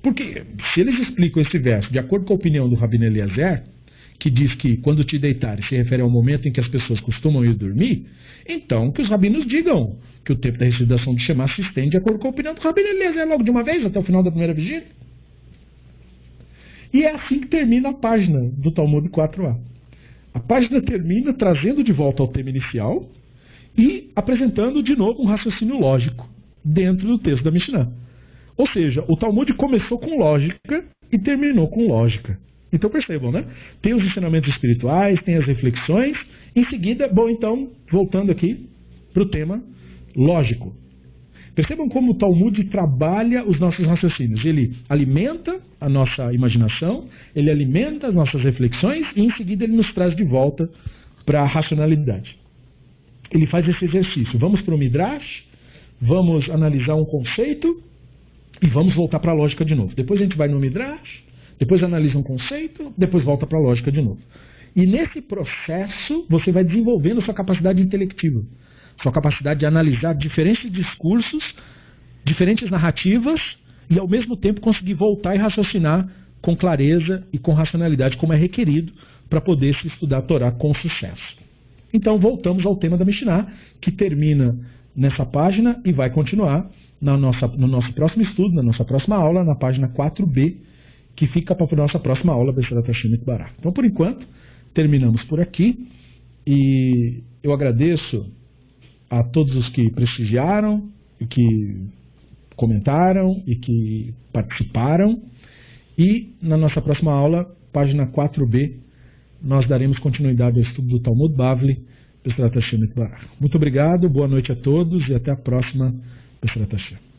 Porque se eles explicam esse verso de acordo com a opinião do Rabino Eliezer, que diz que quando te deitares se refere ao momento em que as pessoas costumam ir dormir, então que os rabinos digam que o tempo da recitação do Shema se estende de acordo com a opinião do Rabino Eliezer logo de uma vez, até o final da primeira vigília. E é assim que termina a página do Talmud 4a. A página termina trazendo de volta ao tema inicial e apresentando de novo um raciocínio lógico dentro do texto da Mishnah. Ou seja, o Talmud começou com lógica e terminou com lógica. Então percebam, né? Tem os ensinamentos espirituais, tem as reflexões. Em seguida, bom, então, voltando aqui para o tema lógico. Percebam como o Talmud trabalha os nossos raciocínios. Ele alimenta a nossa imaginação, ele alimenta as nossas reflexões e em seguida ele nos traz de volta para a racionalidade. Ele faz esse exercício. Vamos para o Midrash, vamos analisar um conceito e vamos voltar para a lógica de novo. Depois a gente vai no Midrash, depois analisa um conceito, depois volta para a lógica de novo. E nesse processo você vai desenvolvendo sua capacidade intelectiva, sua capacidade de analisar diferentes discursos, diferentes narrativas e ao mesmo tempo conseguir voltar e raciocinar com clareza e com racionalidade, como é requerido para poder se estudar a Torá com sucesso. Então voltamos ao tema da Mishnah, que termina nessa página e vai continuar no nosso próximo estudo, na nossa próxima aula, na página 4b, que fica para a nossa próxima aula, Bezrat Hashem Itbarach. Então, por enquanto, terminamos por aqui e eu agradeço a todos os que prestigiaram e que comentaram e que participaram. E na nossa próxima aula, página 4b, nós daremos continuidade ao estudo do Talmud Bavli, Bezrat Hashem Itbarach. Muito obrigado, boa noite a todos e até a próxima, Bezrat Hashem.